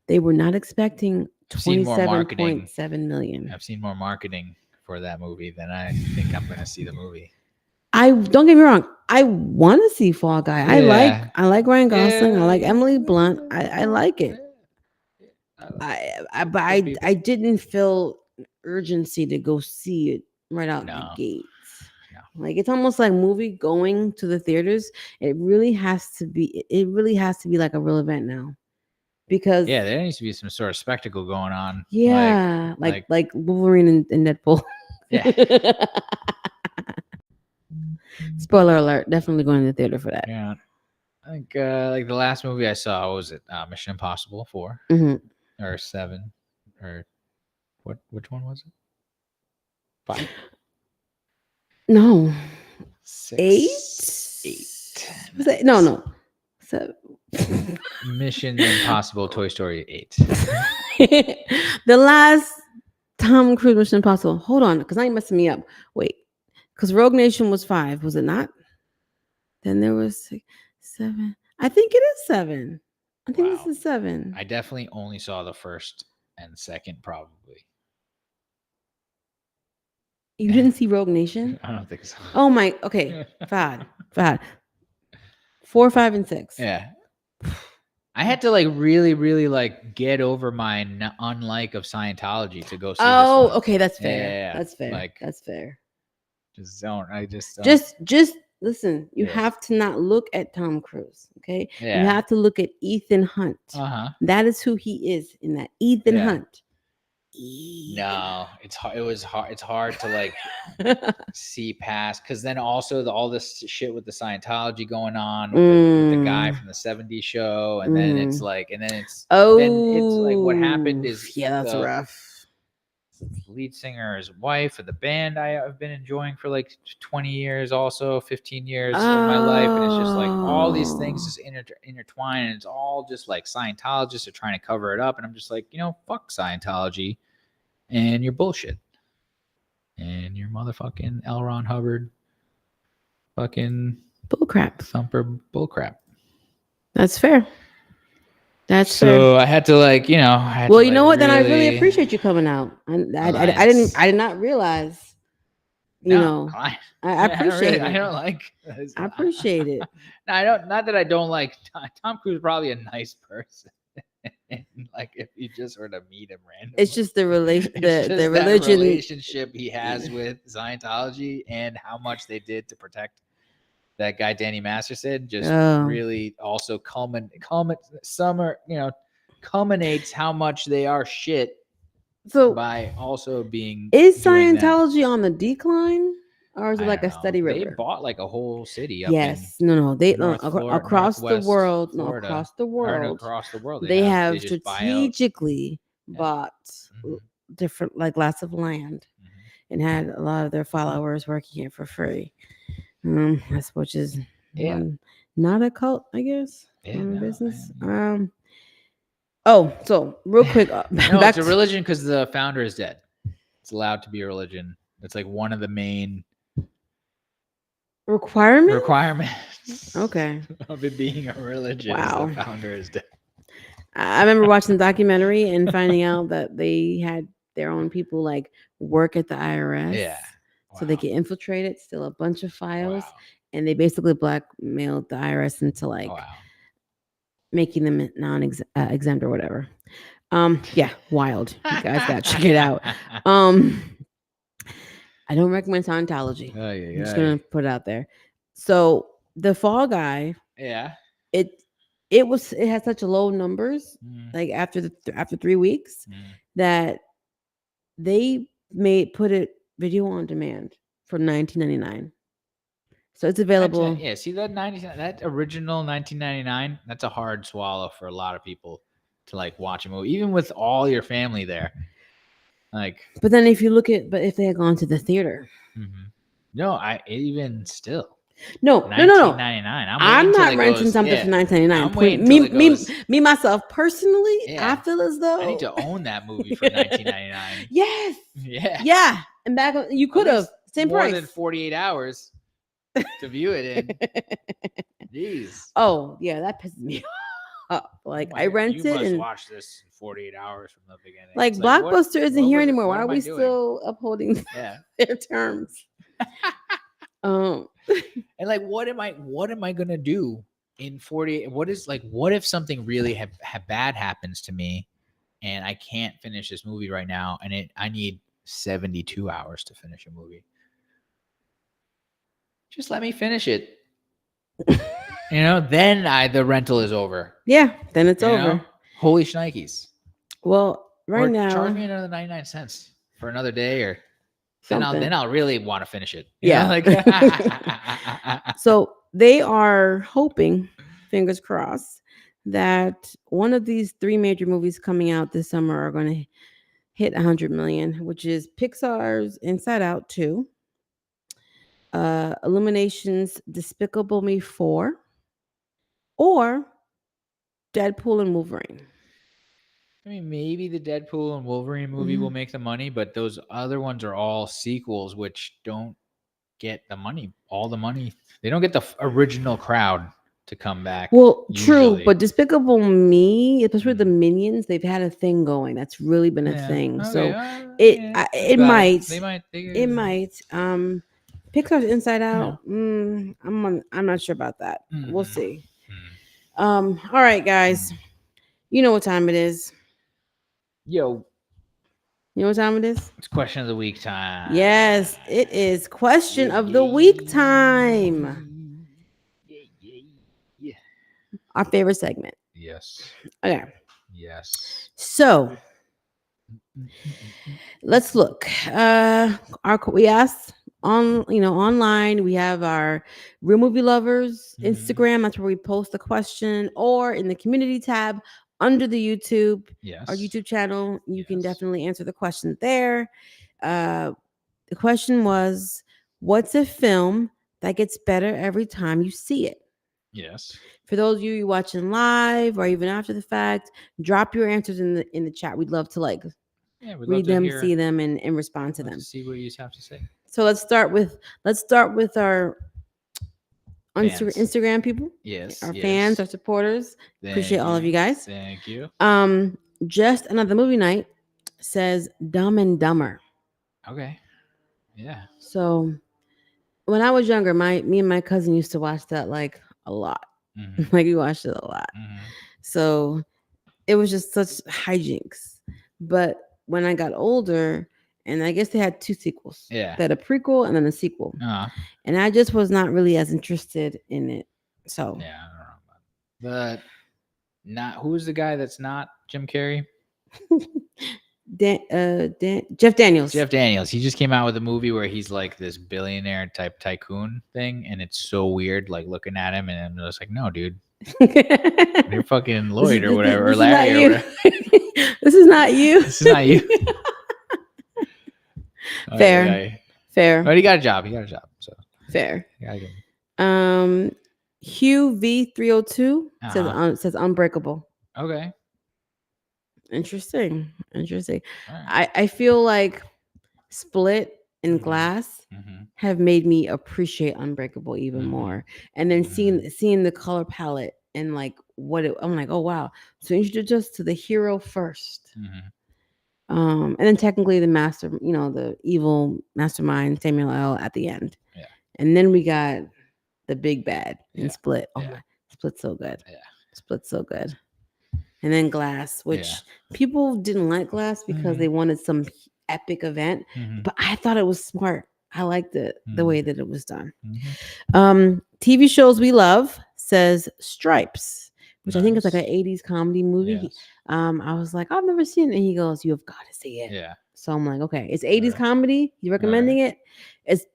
they were not expecting 27.7 million. I've seen more marketing for that movie than I think I'm going to see the movie. I don't get me wrong. I want to see Fall Guy. I like Ryan Gosling. I like Emily Blunt. I like it. I didn't feel urgency to go see it right out the gates. No. Like it's almost like movie going to the theaters. It really has to be like a real event now, because there needs to be some sort of spectacle going on. Yeah, like Wolverine and Deadpool. Yeah. Spoiler alert! Definitely going to the theater for that. Yeah, I think like the last movie I saw was it Mission Impossible 4 or 7 or what? Which one was it? 5. No. 6. 8. Was it? No. 7. Mission Impossible Toy Story 8. The last Tom Cruise Mission Impossible. Hold on, because now you're messing me up. Wait, because Rogue Nation was 5, was it not? Then there was 6, 7. I think it is 7. I think this is 7. I definitely only saw the first and second, probably. You didn't see Rogue Nation? I don't think so. Oh my. Okay, Fahad. 4, 5, and 6. Yeah. I had to like really, really like get over my unlike of Scientology to go see this Oh, one. okay, that's fair. Yeah, That's fair. like- That's fair. Just don't. I just don't. Just listen. You Yeah. have to not look at Tom Cruise. Okay, Yeah. you have to look at Ethan Hunt. Uh-huh. That is who he is in that. Ethan Yeah. Hunt. No, it's hard. It was hard. It's hard to like see past because then also all this shit with the Scientology going on with the guy from the '70s show, and then it's like, and then it's like what happened is yeah, that's the rough. lead singer's wife of the band I've been enjoying for like 20 years, also 15 years of my life, and it's just like all these things just intertwine, and it's all just like Scientologists are trying to cover it up, and I'm just like, fuck Scientology and your bullshit and your motherfucking L. Ron Hubbard fucking Bullcrap. thumper bullcrap. That's fair. That's so fair. I had to like, well, you know what? Then I really appreciate you coming out. I did not realize. I appreciate it. I don't like. I appreciate it. No, I don't. Not that I don't like Tom Cruise. Probably a nice person. Like if you just were to meet him randomly, it's just the relation, the relationship he has with Scientology and how much they did to protect that guy Danny Masterson. Just really also culminates how much they are shit. So by also being is Scientology on the decline? Or is it like a steady river? They bought like a whole city. They across the world. Florida, across the world. They have strategically bought different, like lots of land, and had a lot of their followers working here for free. Which is not a cult, I guess. Business. So real quick, it's a religion because the founder is dead. It's allowed to be a religion. It's like one of the main requirements. Okay. Of it being a religion. Wow. The founder is dead. I remember watching the documentary and finding out that they had their own people like work at the IRS. Yeah. Wow. So they get infiltrated, steal a bunch of files, and they basically blackmailed the IRS into like making them non-exempt or whatever. Wild. You guys got to check it out. I don't recommend Scientology. I'm just gonna put it out there. So the Fall Guy, it had such low numbers, like after 3 weeks, that they put it video on demand for $19.99. So it's available. See that original $19.99. That's a hard swallow for a lot of people to like watch a movie, even with all your family there. Like, but then if they had gone to the theater, no, even still, no, $19.99. I'm not renting something for $19.99. Me myself personally, I feel as though I need to own that movie for $19.99. Yes, yeah, and back you could have same more price than 48 hours to view it in. Jeez. Oh yeah, that pisses me off. Like I rented and watch this in 48 hours from the beginning. Like Blockbuster isn't here anymore. Why are we still upholding their terms? And like, what am I gonna do in 48? What if something really bad happens to me, and I can't finish this movie right now, and I need 72 hours to finish a movie? Just let me finish it. Then the rental is over. Yeah, then it's over. Holy shnikes. Well, now charge me another 99 cents for another day, or then I'll really want to finish it. So they are hoping, fingers crossed, that one of these 3 major movies coming out this summer are going to hit 100 million, which is Pixar's Inside Out 2, Illumination's Despicable Me 4, or Deadpool and Wolverine. I mean, maybe the Deadpool and Wolverine movie will make the money, but those other ones are all sequels, which don't get the money. All the money. They don't get the original crowd to come back. Well, true, but Despicable Me, especially the Minions, they've had a thing going. That's really been a thing. Okay, so it might. Pixar's Inside Out. I'm not sure about that. We'll Mhm. see. Mhm. All right, guys. You know what time it is. Yo, You know what time it is? it's question of the week time. Yes, it is question Yeah, of the week time. Yeah. Our favorite segment. Yes. Okay. Yes. So let's look. We asked online. We have our Real Movie Lovers Mhm. Instagram. That's where we post the question, or in the community tab under the YouTube, Yes. our YouTube channel. You can Yes. definitely answer the question there. The question was, what's a film that gets better every time you see it? Yes. For those of you watching live or even after the fact, drop your answers in the chat. We'd love to Yeah, we'd love read to them, hear. see them, and respond to Love them. to see what you have to say. So let's start with our Fans. Instagram people, Yes. our yes. fans, our supporters. Thank Appreciate all of you. you guys. Thank you. Just Another Movie Night says Dumb and Dumber. Okay. Yeah. So when I was younger, me and my cousin used to watch that like a lot. Mhm. Like we watched it a lot. Mhm. So it was just such hijinks. But when I got older, and I guess they had two sequels. Yeah. They had a prequel and then a sequel. And I just was not really as interested in it. So Yeah, I don't know about. But not who's the guy that's not Jim Carrey? Jeff Daniels. Jeff Daniels. He just came out with a movie where he's like this billionaire type tycoon thing, and it's so weird, like looking at him, and I'm just like, no, dude, you're fucking Lloyd or whatever, or Larry or whatever. This is not you. This is not you. Fair. Fair. But he got a job. So fair. Yeah, Hugh V302 says Unbreakable. Okay. Interesting. Right. I feel like Split and Glass Mhm. have made me appreciate Unbreakable even Mhm. more. And then seeing the color palette and like I'm like, oh wow. So introduce us to the hero first. Mhm. And then technically the master, the evil mastermind Samuel L. at the end. Yeah. And then we got the big bad in Yeah. Split. Oh Yeah. my, Split's so good. Yeah. Split's so good. And then Glass, which Yeah. people didn't like Glass because they wanted some epic event, Mhm. but I thought it was smart. I liked it the way that it was done. Mhm. TV shows we love says Stripes, which I think is like Nice. an 80s comedy movie. Yes. I was like, I've never seen it. And he goes, you have got to see it. Yeah. So I'm like, okay, it's 80s Alright. comedy. You recommending it? It's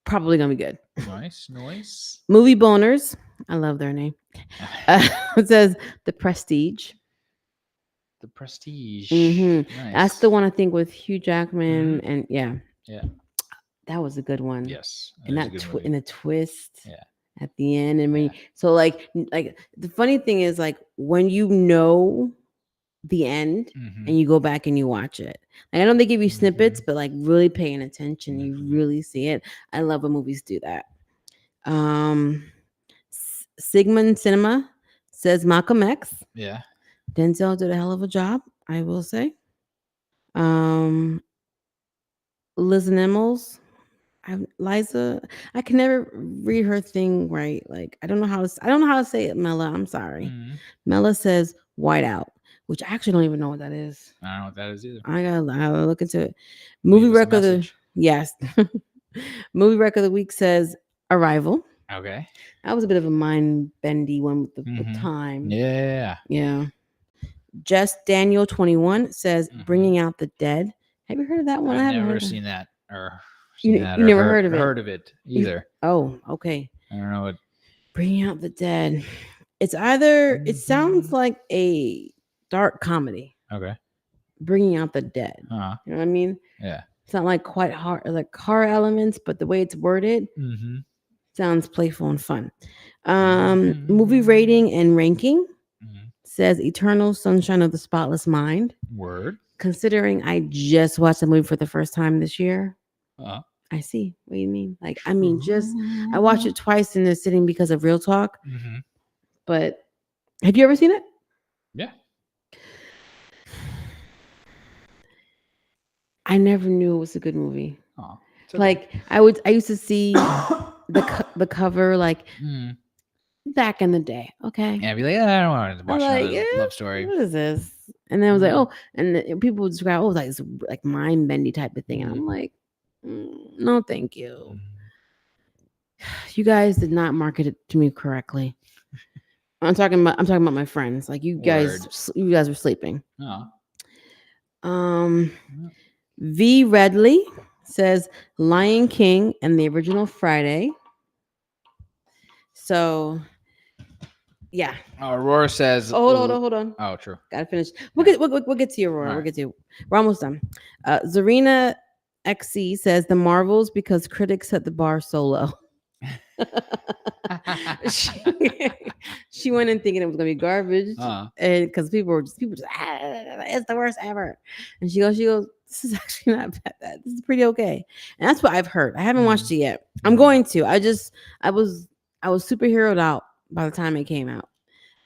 probably gonna be good. Nice. Movie Boners. I love their name. It says The Prestige. The Prestige. Mm-hmm. Nice. That's the one I think with Hugh Jackman and Yeah. that was a good one. Yes. And that and the twist. Yeah. At the end, and when so like the funny thing is like when you know the end and you go back and you watch it. Like I know they give you snippets, but like really paying attention, you really see it. I love when movies do that. Sigmund Cinema says Malcolm X. Yeah. Denzel did a hell of a job, I will say. Liz and Emmels. Liza, I can never read her thing right. Like I don't know how to say it, Mela. I'm sorry. Mela says Whiteout, which I actually don't even know what that is. I don't know what that is either. I gotta look into it. Movie record of the yes. Movie record of the week says Arrival. Okay. That was a bit of a mind bendy one with the time. Yeah. Yeah. Just Daniel 21 says Bringing Out the Dead. Have you heard of that one? I haven't never heard seen that or you never heard of it. Heard of it either. Oh, okay. I don't know what. Bringing Out the Dead. It's either it sounds like a dark comedy. Okay. Bringing Out the Dead. You know what I mean? Yeah. It's not like quite hard, like horror elements, but the way it's worded sounds playful and fun. Movie rating and ranking says Eternal Sunshine of the Spotless Mind. Word. Considering I just watched the movie for the first time this year. I see what you mean. Like, I mean, I watched it twice in the sitting because of Real Talk. But have you ever seen it? Yeah. I never knew it was a good movie. It's okay. Like I used to see the cover like Mm. back in the day. Okay. Yeah, I'd be like, I don't want to I'm watch like, another love story. what is this? And then I was like, Mhm. oh, and people would describe, oh, like it's like mind bendy type of thing. And I'm like, no, thank you. You guys did not market it to me correctly. I'm talking about my friends. Like you Word. guys were sleeping. Oh. Um, V Redley says Lion King and the original Friday. So, yeah. Oh, Aurora says. Oh, hold on. Oh, true. Gotta finish. We'll get to you, Aurora. All We'll right. get to you. We're almost done. Zarina XC says the Marvels because critics set the bar so low. she went in thinking it was gonna be garbage, and because people just it's the worst ever. And she goes, this is actually not bad. This is pretty okay. And that's what I've heard. I haven't watched it yet. I'm going to. I was superheroed out by the time it came out.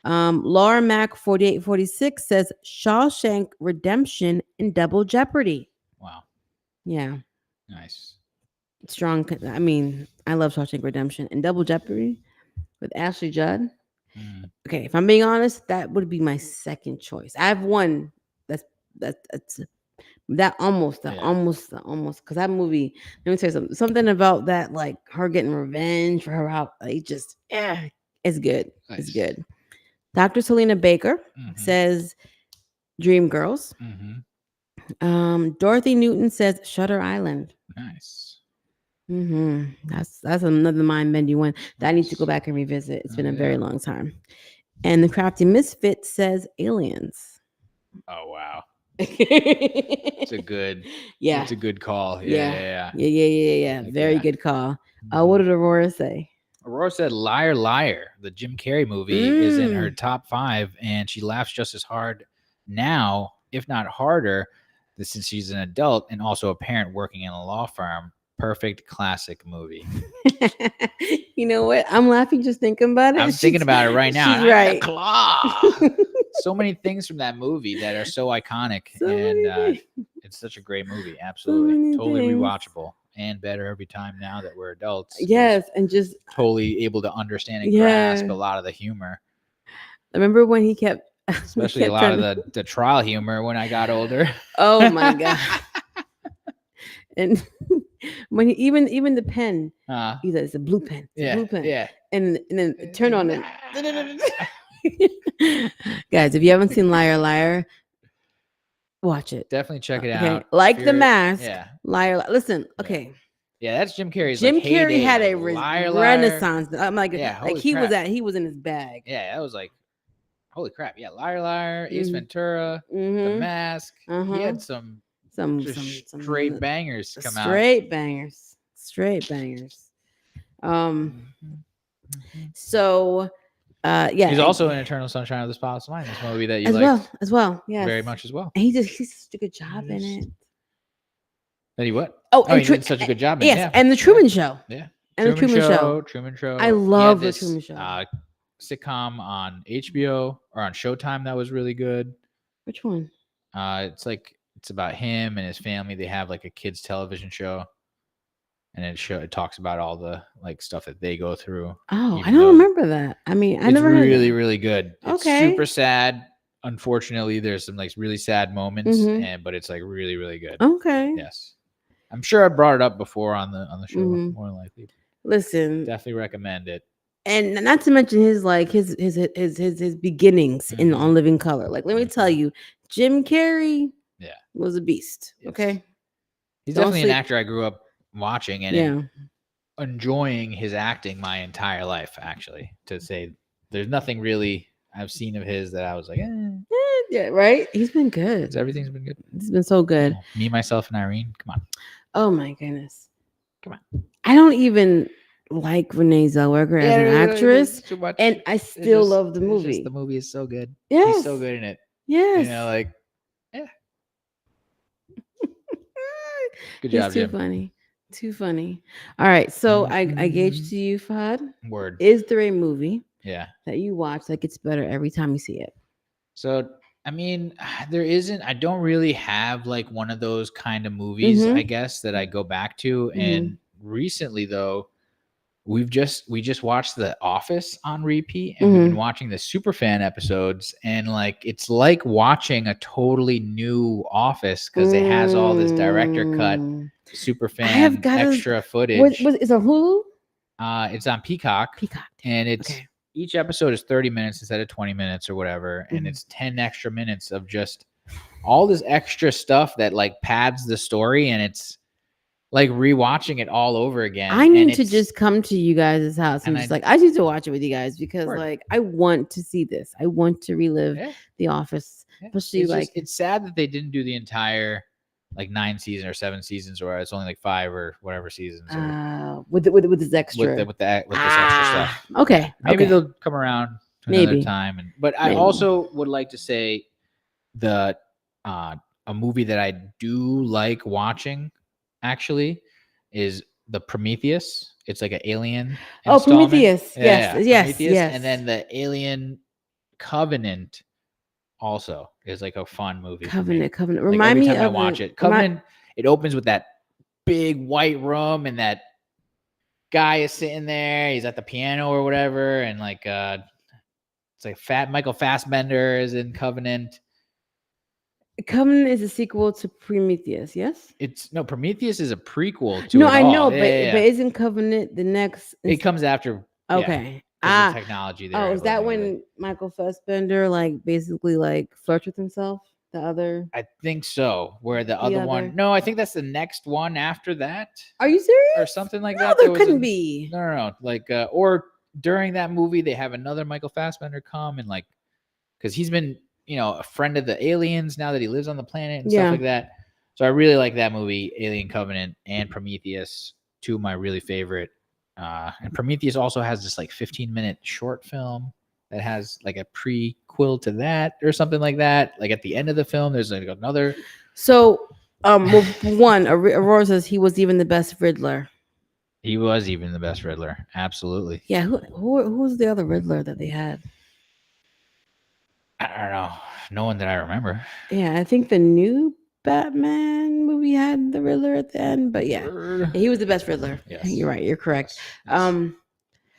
Laura Mack 4846 says Shawshank Redemption and Double Jeopardy. Wow. Yeah. Nice. Strong. I mean, I love Shawshank Redemption and Double Jeopardy with Ashley Judd. Okay, if I'm being honest, that would be my second choice. I have one that's almost because that movie. Let me tell you something about that, like her getting revenge for her out. Like just it's good. Nice. It's good. Dr. Selena Baker says Dreamgirls. Dorothy Newton says Shutter Island. Nice. That's another mind bending one that I need to go back and revisit. It's been a very long time. And the Crafty Misfit says Aliens. Oh wow. It's a good It's a good call. Yeah. Very good call. What did Aurora say? Aurora said Liar Liar. The Jim Carrey movie is in her top 5, and she laughs just as hard now, if not harder, since she's an adult and also a parent working in a law firm. Perfect classic movie. You know what? I'm laughing just thinking about it. I'm thinking about it right now. She's right. Claw. So many things from that movie that are so iconic, and it's such a great movie. Absolutely, totally rewatchable, and better every time now that we're adults. Yes, and just totally able to understand and grasp a lot of the humor. I remember when he kept, especially a lot of the trial humor when I got older. Oh my god! And when he, even the pen, he's like, it's a blue pen. It's a blue pen. Yeah. And then turn on it. Guys, if you haven't seen Liar Liar, watch it. Definitely check it out. Like The Mask. Liar. Listen. Okay. Yeah, that's Jim Carrey's. Jim Carrey had a Liar, renaissance. I'm like, he was in his bag. Yeah, that was like, holy crap. Yeah, Liar Liar, Ace Ventura, The Mask. He had some straight bangers come out. Straight bangers. So, yeah. He's also in Eternal Sunshine of the Spotless Mind. This movie that you liked as well. Yeah, very much as well. And he's such a good job in it. That he what? Oh, he did such a good job in it. Yes, and the Truman Show. Yeah. And the Truman Show. I love the Truman Show. Sitcom on HBO or on Showtime that was really good. Which one? It's about him and his family. They have like a kids television show, and it talks about all the like stuff that they go through. Oh, I don't remember that. I mean, I never heard really, really good. It's super sad. Unfortunately, there's some like really sad moments, but it's like really, really good. Okay. Yes, I'm sure I brought it up before on the show. More than likely. Listen, definitely recommend it. And not to mention his beginnings in On Living Color. Like, let me tell you, Jim Carrey, was a beast. Yes. Okay, he's definitely an actor I grew up watching and enjoying his acting my entire life. Actually, to say there's nothing really I've seen of his that I was like, yeah, right. He's been good. Everything's been good. He's been so good. Me, Myself, and Irene. Come on. Oh my goodness. Come on. I don't even like Renee Zellweger as an actress, and I still love the movie. The movie is so good. Yes. He's so good in it. Yes. You know, like, good job, Jim. Too funny. All right, so I gauge to you, Fahad. Word. Is there a movie that you watch that gets better every time you see it? So I mean, there isn't. I don't really have like one of those kind of movies, I guess, that I go back to. And recently, though, we just watched The Office on repeat, and we've been watching the Superfan episodes, and like it's like watching a totally new Office because it has all this director cut Superfan extra footage. It's on Hulu. It's on Peacock. And it's Okay. each episode is 30 minutes instead of 20 minutes or whatever, and it's 10 extra minutes of just all this extra stuff that like pads the story, and it's like rewatching it all over again. I need to just come to you guys' house and just like I need to watch it with you guys because Word. like I want to see this. I want to relive The Office, especially it's like it's sad that they didn't do the entire like 9 seasons or 7 seasons, or it's only like 5 or whatever seasons. With this extra with this extra stuff. Okay, maybe they'll come around to another time. But I also would like to say the a movie that I do like watching actually is the Prometheus. It's like an Alien. Oh, Prometheus. Yes. Prometheus. And then the Alien Covenant also is like a fun movie. Covenant. Like Remind me every time of I watch it. Covenant. It opens with that big white room, and that guy is sitting there. He's at the piano or whatever, and like it's like Michael Fassbender is in Covenant. Covenant is a sequel to Prometheus, yes? Prometheus is a prequel to No, it I know, all. but isn't Covenant the next? It comes after. Okay. The technology there. Oh, is that when Michael Fassbender like basically like flirts with himself? The other? I think so. Where the other one? No, I think that's the next one after that. Are you serious? Or something like no, that? There couldn't be. No. Like, or during that movie, they have another Michael Fassbender come and like, because he's been a friend of the aliens now that he lives on the planet and stuff like that. So I really like that movie, Alien Covenant and Prometheus, two of my really favorite. And Prometheus also has this like 15-minute short film that has like a prequel to that or something like that. Like at the end of the film, there's like another. So, Aurora says he was even the best Riddler. He was even the best Riddler. Absolutely. Yeah. Who was the other Riddler that they had? I don't know. No one that I remember. Yeah, I think the new Batman movie had the Riddler at the end, but yeah, he was the best Riddler. Yes. You're right. You're correct. Yes.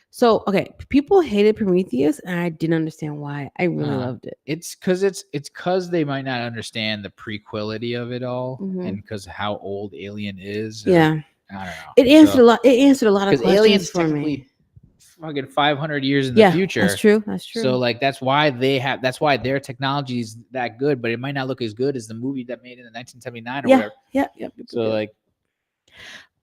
So okay, people hated Prometheus, and I didn't understand why. I really loved it. It's because they might not understand the prequelity of it all, and because how old Alien is. Yeah, I don't know. It answered a lot. It answered a lot of questions Alien's for me. Fucking 500 years in the future. That's true. So like that's why their technology is that good, but it might not look as good as the movie that made it in 1979 or whatever. Yeah. So like,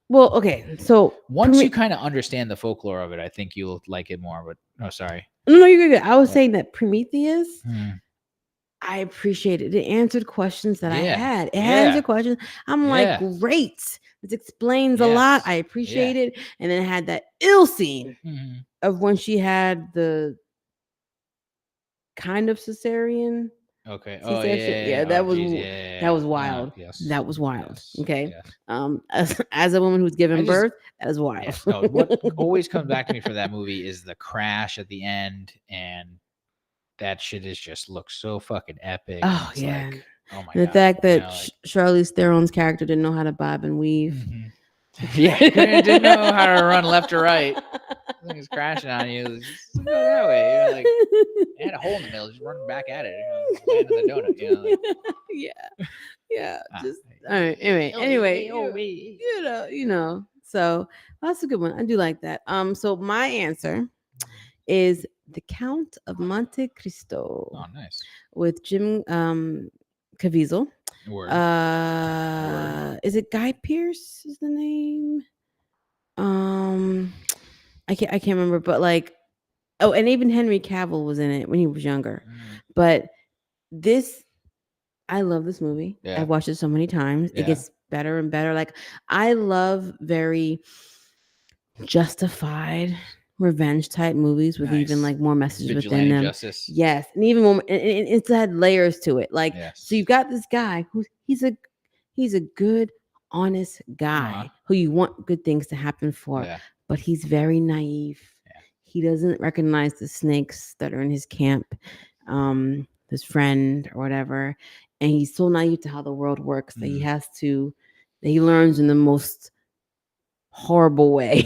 well, okay. So once you kind of understand the folklore of it, I think you'll like it more. But sorry. No, you're good. I was saying that Prometheus. I appreciate it. It answered questions that I had. It answered questions. I'm like, great. This explains a lot. I appreciate it. And then it had that ill scene of when she had the kind of cesarean. Okay. That was wild. Yes. That was wild. Yes. Okay. Yes. As a woman who's given birth, that is wild. Yes, no, what always comes back to me for that movie is the crash at the end, and that shit just looks so fucking epic. Oh yeah. Like, oh my God. The fact that Charlize Theron's character didn't know how to bob and weave. Yeah, didn't know how to run left or right. Things crashing on you. Just go that way. Like it had a hole in the middle. Just run back at it. Land in the donut. Like. Yeah. Just all right. Anyway. So that's a good one. I do like that. So my answer is The Count of Monte Cristo. Oh, nice. With Jim Caviezel. Word. Is it Guy Pearce is the name? I can't remember, but like, and even Henry Cavill was in it when he was younger. But I love this movie. Yeah. I've watched it so many times. Yeah. It gets better and better. Like I love very justified revenge type movies with even like more messages within them. Justice. Yes, and even more. And it's had layers to it. Like so, you've got this guy who he's a good, honest guy who you want good things to happen for, but he's very naive. Yeah. He doesn't recognize the snakes that are in his camp. The his friend or whatever, and he's so naive to how the world works that he learns in the most horrible way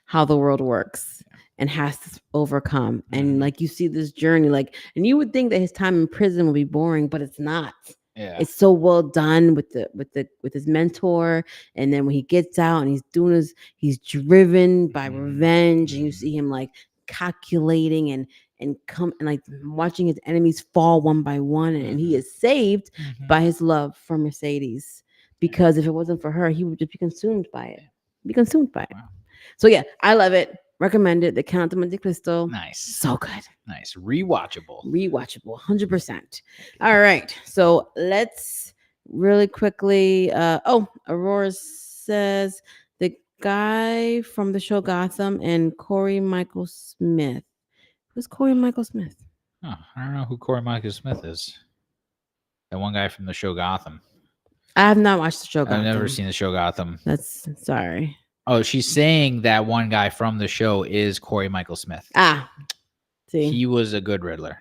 how the world works and has to overcome. And like you see this journey, like, and you would think that his time in prison would be boring, but it's not. Yeah. It's so well done with his mentor, and then when he gets out and he's driven by revenge, and you see him like calculating and like watching his enemies fall one by one, and he is saved by his love for Mercedes, because if it wasn't for her, he would just be consumed by it. Wow. So yeah, I love it. Recommend it. The Count de Monte Cristo. Nice. So good. Nice. Rewatchable. 100%. All right. So let's really quickly. Aurora says the guy from the show Gotham and Corey Michael Smith. Who's Corey Michael Smith? Oh, I don't know who Corey Michael Smith is. That one guy from the show Gotham. I have not watched the show Gotham. I've never seen the show Gotham. That's sorry. Oh, she's saying that one guy from the show is Corey Michael Smith. See, he was a good Riddler.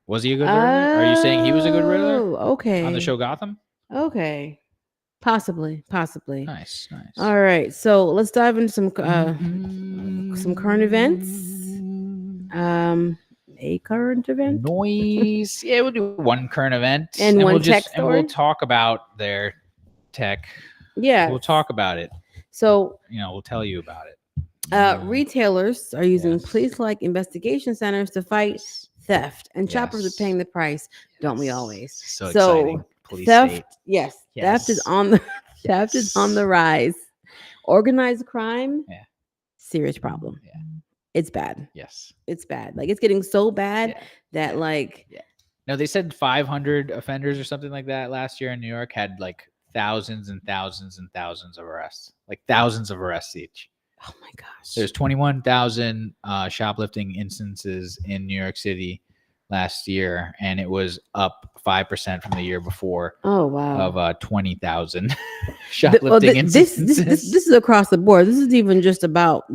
Was he a good Riddler? Are you saying he was a good Riddler? Okay. On the show Gotham? Okay. Possibly. Nice. All right. So let's dive into some current events. A current event. Noise. Yeah, we'll do one current event and one tech story. And we'll talk about their tech. Yeah. We'll talk about it. So, we'll tell you about it. Retailers are using police-like investigation centers to fight theft, and shoppers are paying the price. Don't we always? So exciting. Police theft. state. Yes. Theft is on the rise. Organized crime. Yeah. Serious problem. Yeah. It's bad. Yes. It's bad. Like, it's getting so bad that like. Yeah. No, they said 500 offenders or something like that last year in New York had like thousands and thousands and thousands of arrests. Like thousands of arrests each. Oh my gosh. There's 21,000 shoplifting instances in New York City last year, and it was up 5% from the year before. Oh wow. Of 20,000 shoplifting instances. This is across the board. This is even just about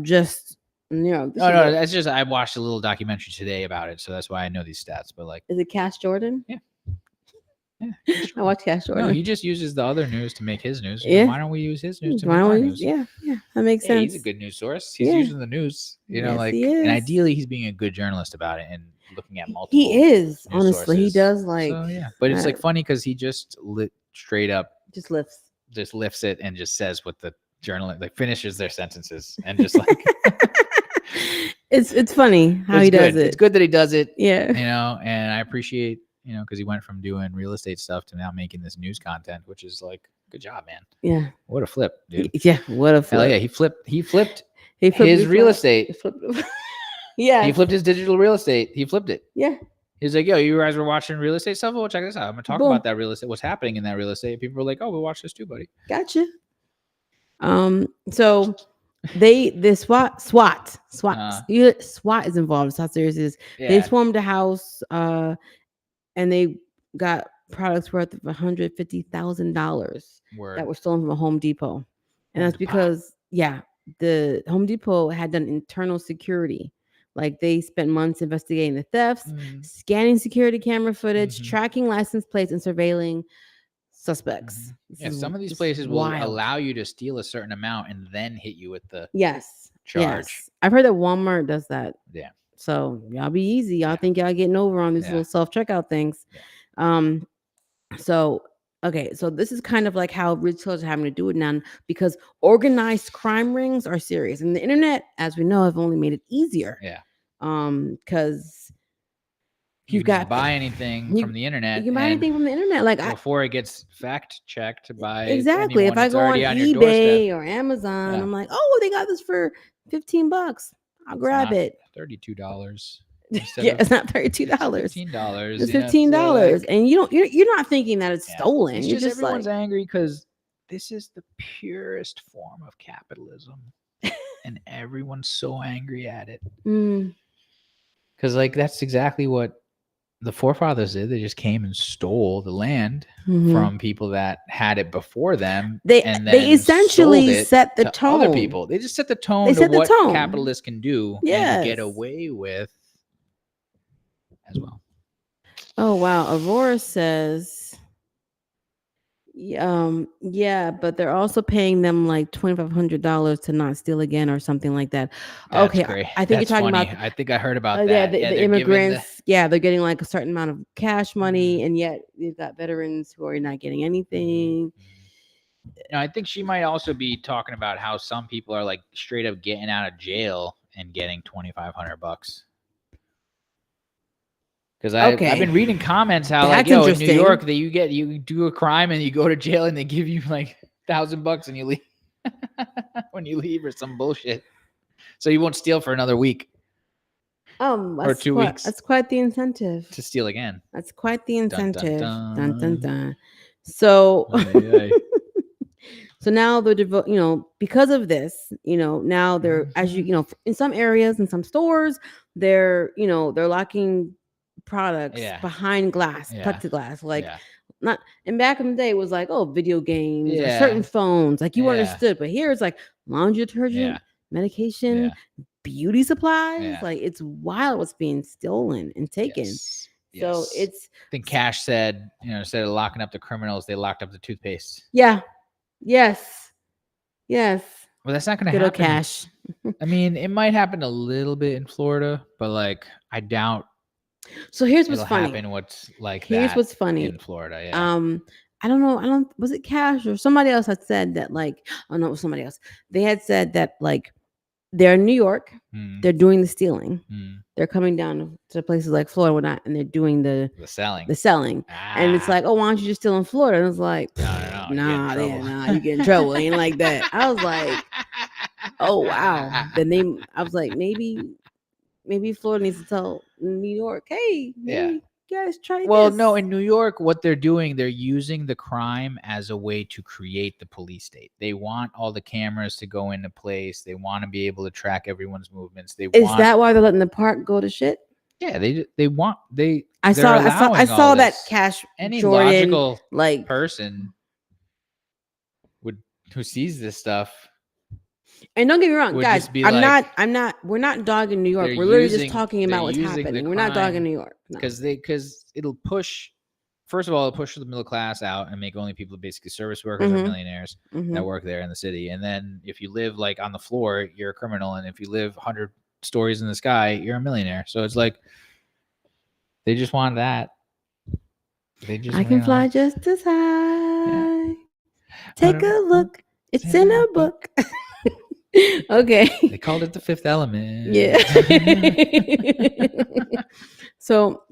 No, that's just I watched a little documentary today about it, so that's why I know these stats. But like, is it Cash Jordan? Yeah. I watch Cash Jordan. No, he just uses the other news to make his news. Yeah. Why don't we use his news to make our news? Yeah, that makes sense. He's a good news source. He's using the news, and ideally he's being a good journalist about it and looking at multiple. He is, honestly. Sources. He does like. So, yeah, but it's like funny because he just straight up just lifts it and just says what the journalist like finishes their sentences and just like. It's funny how he does it. It's good that he does it. Yeah. And I appreciate, because he went from doing real estate stuff to now making this news content, which is like, good job, man. Yeah. What a flip, dude. Yeah. What a flip. Hell yeah. He flipped his real estate. Yeah. He flipped his digital real estate. He flipped it. Yeah. He's like, yo, you guys were watching real estate stuff? Well, check this out. I'm going to talk about that real estate. What's happening in that real estate. People were like, oh, we'll watch this too, buddy. Gotcha. So the SWAT is involved. That's how serious it is. Yeah. They swarmed a house and they got products worth of $150,000 that were stolen from a Home Depot. And that's because the Home Depot had done internal security. Like, they spent months investigating the thefts, scanning security camera footage, tracking license plates, and surveilling suspects. Yeah, some of these places will allow you to steal a certain amount and then hit you with the charge. Yes. I've heard that Walmart does that. Yeah. So y'all be easy. Y'all think y'all getting over on these little self-checkout things. Yeah. So this is kind of like how retailers are having to do it now, because organized crime rings are serious. And the internet, as we know, have only made it easier. Yeah. Because you can buy anything from the internet. You can buy anything from the internet, like before it gets fact checked by exactly. If I go on eBay or Amazon, I'm like, oh, they got this for $15. I'll grab it. $32. It's not $32. $15. It's $15, and you're not thinking that it's stolen. It's you're just everyone's angry because this is the purest form of capitalism, and everyone's so angry at it. Because that's exactly what the forefathers did. They just came and stole the land from people that had it before them. They essentially set the tone. Other people. They just set the tone to what capitalists can do and get away with as well. Oh wow, Aurora says, yeah, but they're also paying them like $2,500 to not steal again or something like that. That's Okay, great. I think you're That's talking funny. about I think I heard about yeah, that. Yeah, the they're giving the. immigrants. Yeah, they're getting like a certain amount of cash money, Mhm, and yet you've got veterans who are not getting mhm, mhm. anything. No, I think she might also be talking about how some people are like straight up getting out of jail and getting $2,500. Because I've Okay, been reading comments how like that's yo in New interesting. York that you do a crime and you go to jail and they give you like $1,000 and you leave when you leave or some bullshit. So you won't steal for another week or 2 weeks That's quite the incentive. to steal again. That's quite the Dun dun incentive. Dun dun dun. dun. So Ay, ay. so now they're because of this, now they're as Mhm. in some areas, in some stores, they're locking products Yeah, behind glass, yeah, plexiglass, like yeah, not and back in the day it was like, oh, video games or certain yeah, phones, like you yeah, understood, but here it's like laundry yeah, detergent, medication, yeah, beauty supplies, yeah. like it's wild what's being stolen and taken. Yes, So yes. it's I think Cash said, instead of locking up the criminals, they locked up the toothpaste. yeah, yes, yes, Well, that's not going to good old happen. Cash. I mean, it might happen a little bit in Florida, but like, I doubt So here's what's it'll funny. happen. What's like Here's that what's funny. in Florida? Yeah. Um, I don't know. I don't. Was it Cash or somebody else had said that? Like, oh no, it was somebody else. They had said that like they're in New York. Mm, They're doing the stealing. mm. They're coming down to places like Florida and whatnot, and they're doing the The selling. selling. And it's Ah, like, oh, why don't you just steal in Florida? And it's like, no, no, no. You get in nah, trouble. nah, you get in trouble. It ain't like that. I was like, oh wow. Then I was like, maybe Florida needs to tell New York, hey, Yeah. maybe you guys try Well, this. no, in New York, what they're doing, they're using the crime as a way to create the police state. They want all the cameras to go into place. They want to be able to track everyone's movements. They Is want, that why they're letting the park go to shit? yeah, they want I they're I allowing all saw that this. Cash Any Jordan logical like person would who sees this stuff and don't get me wrong, would guys. just be like, We're not dogging New York. they're We're literally just using talking they're about what's using the happening. We're not dogging crime New York. No. because it'll push. First of all, it'll push the middle class out and make only people basically service workers or Mm-hmm. millionaires Mm-hmm. that work there in the city. And then if you live like on the floor, you're a criminal, and if you live 100 stories in the sky, you're a millionaire. So it's like they just want that. They just I can fly just as high. Yeah. Take a look. It's in a book. Okay. They called it the fifth element. Yeah. So,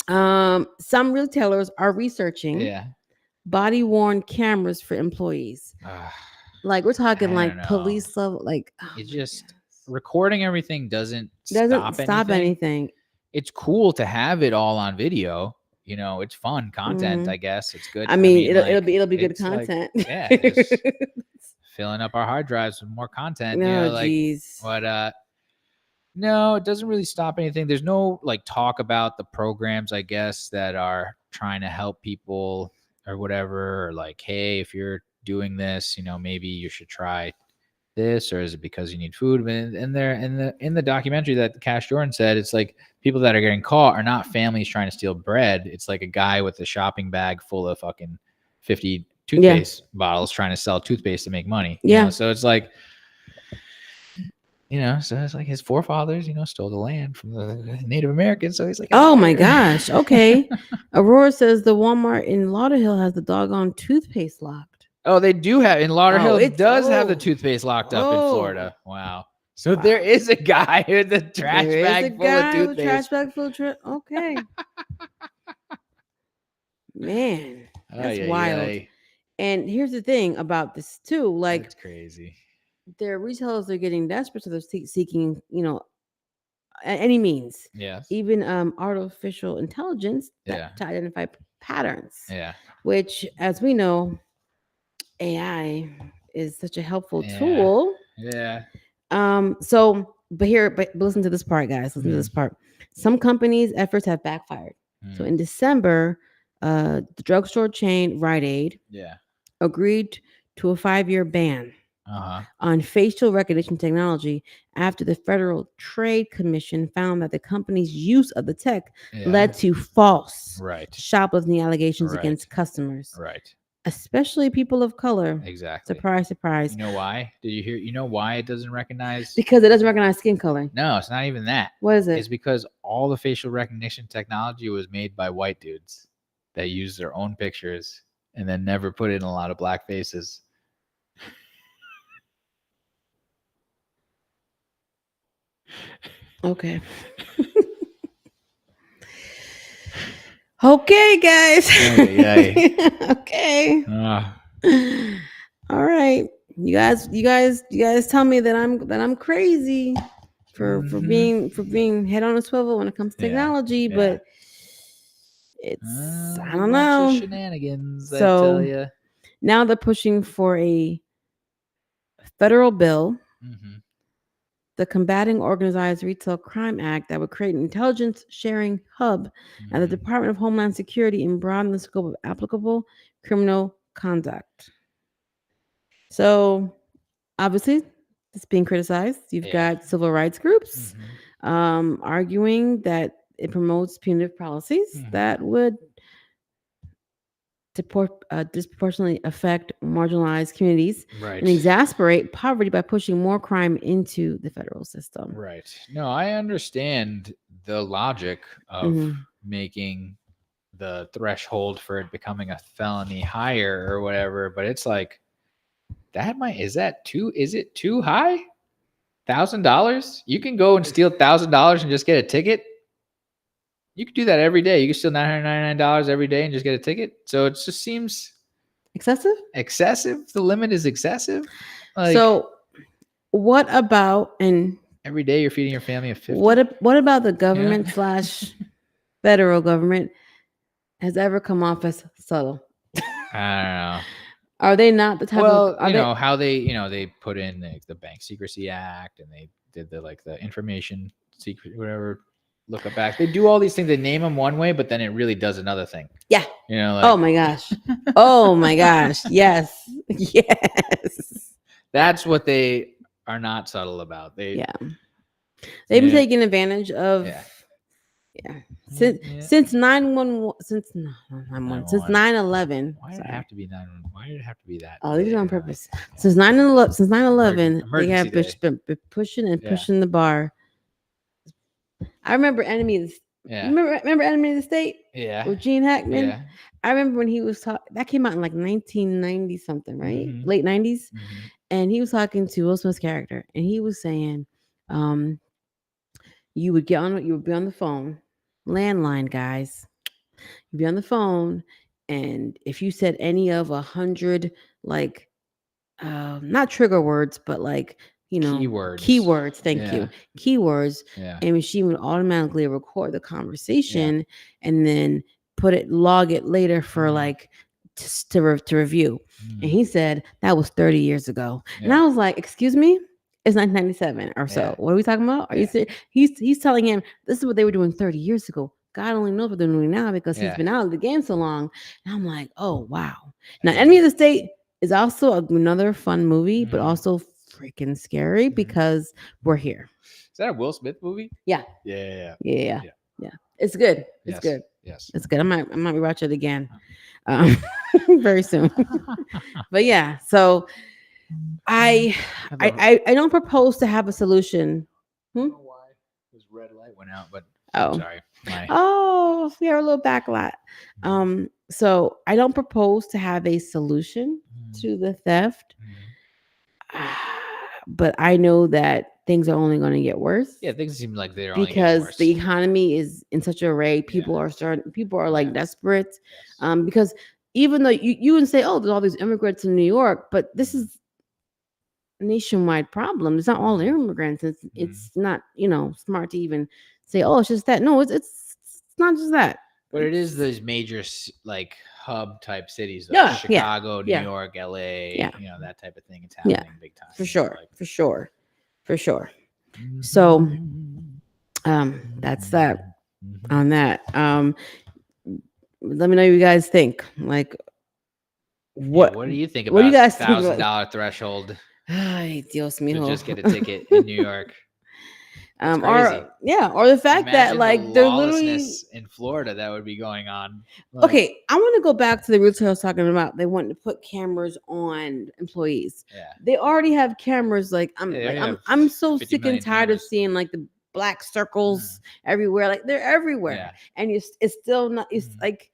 some retailers are researching Yeah. body worn cameras for employees. Like we're talking I like don't know. police level, like It just recording everything doesn't doesn't stop anything. It's cool to have it all on video. It's fun content, Mhm. I guess. It's good. I mean, it'll like, it'll be good it's like, content. yeah, just filling up our hard drives with more content. No, Like, geez. but no, it doesn't really stop anything. There's no like talk about the programs, I guess, that are trying to help people or whatever, or like, hey, if you're doing this, maybe you should try this, or is it because you need food? And there in the documentary that Cash Jordan said, it's like people that are getting caught are not families trying to steal bread. It's like a guy with a shopping bag full of fucking 50 toothpaste bottles trying to sell toothpaste to make money. Yeah. So it's like, so it's like his forefathers, stole the land from the Native Americans. So he's like, Oh my gosh. Okay. Aurora says the Walmart in Lauderhill has the doggone toothpaste locked. Oh, they do have in Lauderhill. It does have the toothpaste locked up in Florida. Wow. So there is a guy with a trash bag full of toothpaste. Trash bag full of okay. Man, that's wild. And here's the thing about this too, like that's crazy. Their retailers are getting desperate, so they're seeking, any means. Yes. Even artificial intelligence to identify patterns. Yeah. Which, as we know, AI is such a helpful tool. Yeah. But listen to this part, guys. Listen to this part. Some companies' efforts have backfired. So in December, the drugstore chain Rite Aid agreed to a 5-year ban on facial recognition technology after the Federal Trade Commission found that the company's use of the tech led to false Right. shoplifting allegations Right. against customers, Right. especially people of color. Exactly. Surprise, surprise. You know why? Did you hear? You know why it doesn't recognize? Because it doesn't recognize skin color. No, it's not even that. What is it? It's because all the facial recognition technology was made by white dudes that used their own pictures and then never put in a lot of black faces. Okay. Okay, guys. Okay. All right. You guys tell me that I'm crazy for being head on a swivel when it comes to technology, but it's I don't know. Shenanigans, So, I tell you. Now they're pushing for a federal bill, the Combating Organized Retail Crime Act, that would create an intelligence sharing hub at the Department of Homeland Security and broaden the scope of applicable criminal conduct. So, obviously, it's being criticized. You've got civil rights groups arguing that it promotes punitive policies that would disproportionately affect marginalized communities and exacerbate poverty by pushing more crime into the federal system. Right. No, I understand the logic of making the threshold for it becoming a felony higher or whatever, but it's like is it too high? $1,000? You can go and steal $1,000 and just get a ticket. You could do that every day. You can steal $999 every day and just get a ticket. So it just seems excessive. The limit is excessive. So what about every day you're feeding your family a 50? What about the government / federal government has ever come off as subtle? I don't know. Are they not the type of how they put in the Bank Secrecy Act and they did the information secret whatever lookup act. They do all these things. They name them one way, but then it really does another thing. Yeah. Oh my gosh. Oh my gosh. Yes. Yes. That's what they are not subtle about. They've been taking advantage of since 9/11 since 9/11. Why did it have to be 9/11? Why did it have to be that? Oh, these are on purpose. Since 9/11, they have been pushing the bar. I remember Enemy. Remember Enemy of the State? Yeah. With Gene Hackman. Yeah. I remember when he was that came out in like 1990 something, right? Late 90s. And he was talking to Will Smith's character, and he was saying, you would be on the phone, landline, guys. You'd be on the phone, and if you said any of 100 not trigger words, but keywords. Thank you. Keywords. Yeah. And machine would automatically record the conversation and then log it later for to review. And he said that was 30 years ago. And I was like, excuse me? It's 1997 or so. What are we talking about? Are you serious? He's telling him this is what they were doing 30 years ago. God only knows what they're doing now because he's been out of the game so long. And I'm like, oh wow. Now, Enemy of the State is also another fun movie, but also freaking scary because we're here. Is that a Will Smith movie? Yeah. Yeah. It's good. It's good. Yes. It's good. I might rewatch it again very soon. But yeah, so I don't propose to have a solution. I don't know why this red light went out, but sorry. We have a little backlight. So I don't propose to have a solution to the theft. But I know that things are only going to get worse. Yeah, things seem like they're only getting worse. The economy is in such a array. People are desperate. Because even though you would say, oh, there's all these immigrants in New York, but this is a nationwide problem. It's not all immigrants. It's not, smart to even say, oh, it's just that. No, it's not just that. But it is those major hub type cities, like Chicago, New York, LA, that type of thing. It's happening big time. For sure. For sure. So that's that on that. Let me know what you guys think. What do you think about $1,000 threshold? Ay, Dios to mío. just get a ticket in New York. That's crazy. Or the fact that Imagine the like they're literally lawlessness in Florida that would be going on. okay. I want to go back to the retail I was talking about. They wanted to put cameras on employees. Yeah. They already have cameras. Like Yeah, they already have I'm so 50 sick and million tired of cameras. seeing like the black circles everywhere. Like they're everywhere, Yeah. and it's still not. It's Mhm. like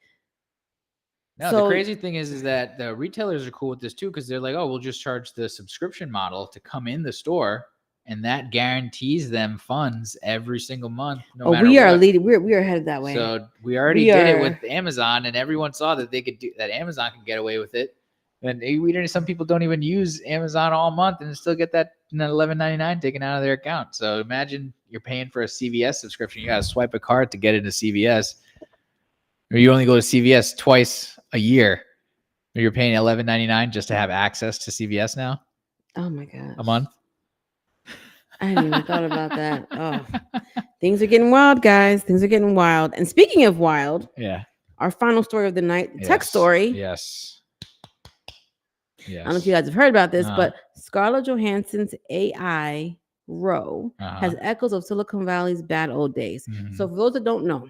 No, so. the crazy thing is that the retailers are cool with this too because they're like, oh, we'll just charge the subscription model to come in the store, and that guarantees them funds every single month, no matter We are what. leading. We are headed that way. So we already did it with Amazon, and everyone saw that they could do that. Amazon can get away with it, and we don't. Some people don't even use Amazon all month and still get that $11.99 taken out of their account. So imagine you're paying for a CVS subscription. You got to swipe a card to get into CVS, or you only go to CVS twice a year. Or you're paying $11.99 just to have access to CVS now. Oh my gosh. A month. I hadn't even thought about that. Oh, things are getting wild, guys. Things are getting wild. And speaking of wild, Yeah. our final story of the night, the tech story. Yes. I don't know if you guys have heard about this, but Scarlett Johansson's AI Row has echoes of Silicon Valley's bad old days. So for those that don't know,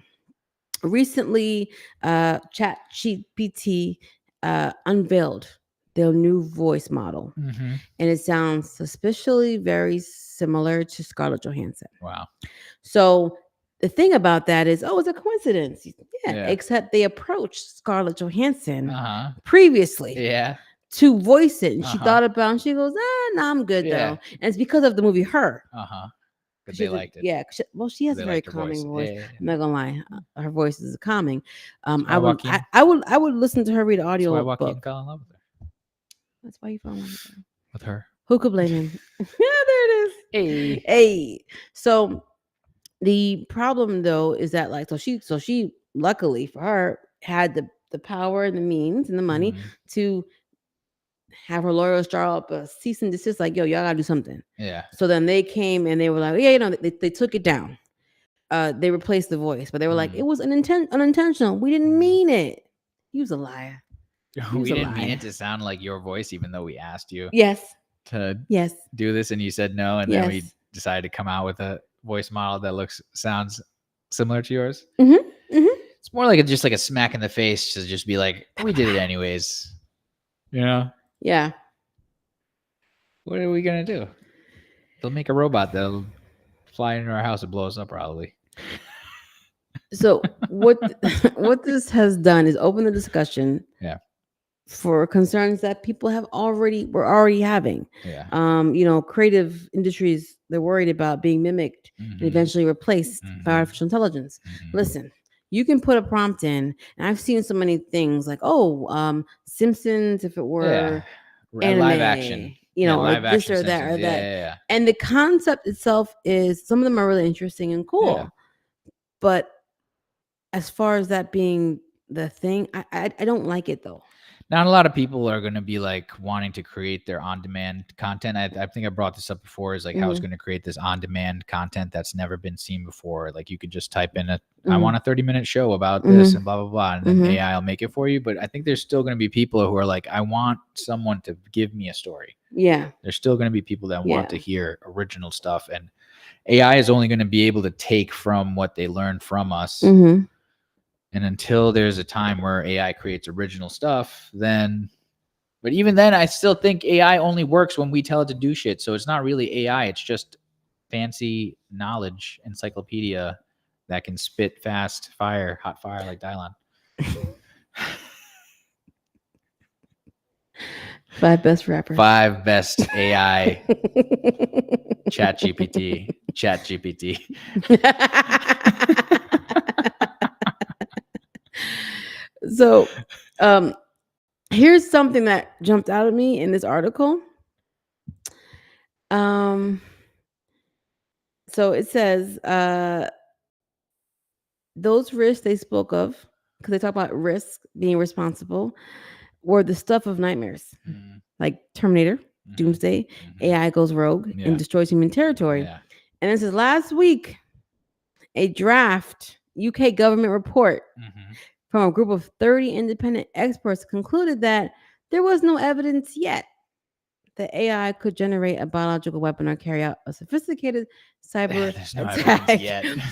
recently ChatGPT unveiled their new voice model, and it sounds suspiciously very similar to Scarlett Johansson. Wow. So the thing about that is, it's a coincidence. Yeah. Except they approached Scarlett Johansson previously. Yeah. To voice it, and she thought about it, and she goes, no, I'm good though. And it's because of the movie Her. Because they liked it. Yeah. She has a very calming voice. I'm not gonna lie. Her voice is calming. I would listen to her read audio. That's why Joaquin fell in love with her. That's why you fell in love with her. With her. Who could blame him? Yeah, there it is. Hey. So the problem though is that like so she luckily for her had the power and the means and the money to have her lawyers draw up a cease and desist, like, yo, y'all gotta do something. Yeah. So then they came and they were like, yeah, they took it down. They replaced the voice, but they were like, it was unintentional. We didn't mean it. He was a liar. We didn't mean it to sound like your voice, even though we asked you. Yes. To yes do this, and you said no, and then we decided to come out with a voice model that sounds similar to yours. It's more like just like a smack in the face to just be like, we did it anyways. You know? Yeah. What are we gonna do? They'll make a robot that'll fly into our house and blow us up, probably. So what this has done is open the discussion. Yeah. For concerns that people were already having. Yeah. Creative industries, they're worried about being mimicked and eventually replaced by artificial intelligence. Listen, you can put a prompt in, and I've seen so many things like, Simpsons, if it were anime, live action, or this or that or that. Yeah. And the concept itself is, some of them are really interesting and cool. Yeah. But as far as that being the thing, I don't like it though. Not a lot of people are going to be like wanting to create their on-demand content. I think I brought this up before, is like how it's going to create this on-demand content that's never been seen before. Like you could just type in I want a 30-minute show about this and blah, blah, blah. And then AI will make it for you. But I think there's still going to be people who are like, I want someone to give me a story. Yeah. There's still going to be people that want to hear original stuff. And AI is only going to be able to take from what they learn from us. And until there's a time where AI creates original stuff, but even then, I still think AI only works when we tell it to do shit. So it's not really AI. It's just fancy knowledge encyclopedia that can spit hot fire like Dylon. 5 best rappers. 5 best AI. ChatGPT. So, here's something that jumped out at me in this article. So it says, those risks they spoke of, because they talk about risk being responsible, were the stuff of nightmares, like Terminator, Doomsday, AI goes rogue and destroys human territory. Yeah. And this is last week, a draft UK government report from a group of 30 independent experts concluded that there was no evidence yet the AI could generate a biological weapon or carry out a sophisticated cyber There's no attack. evidence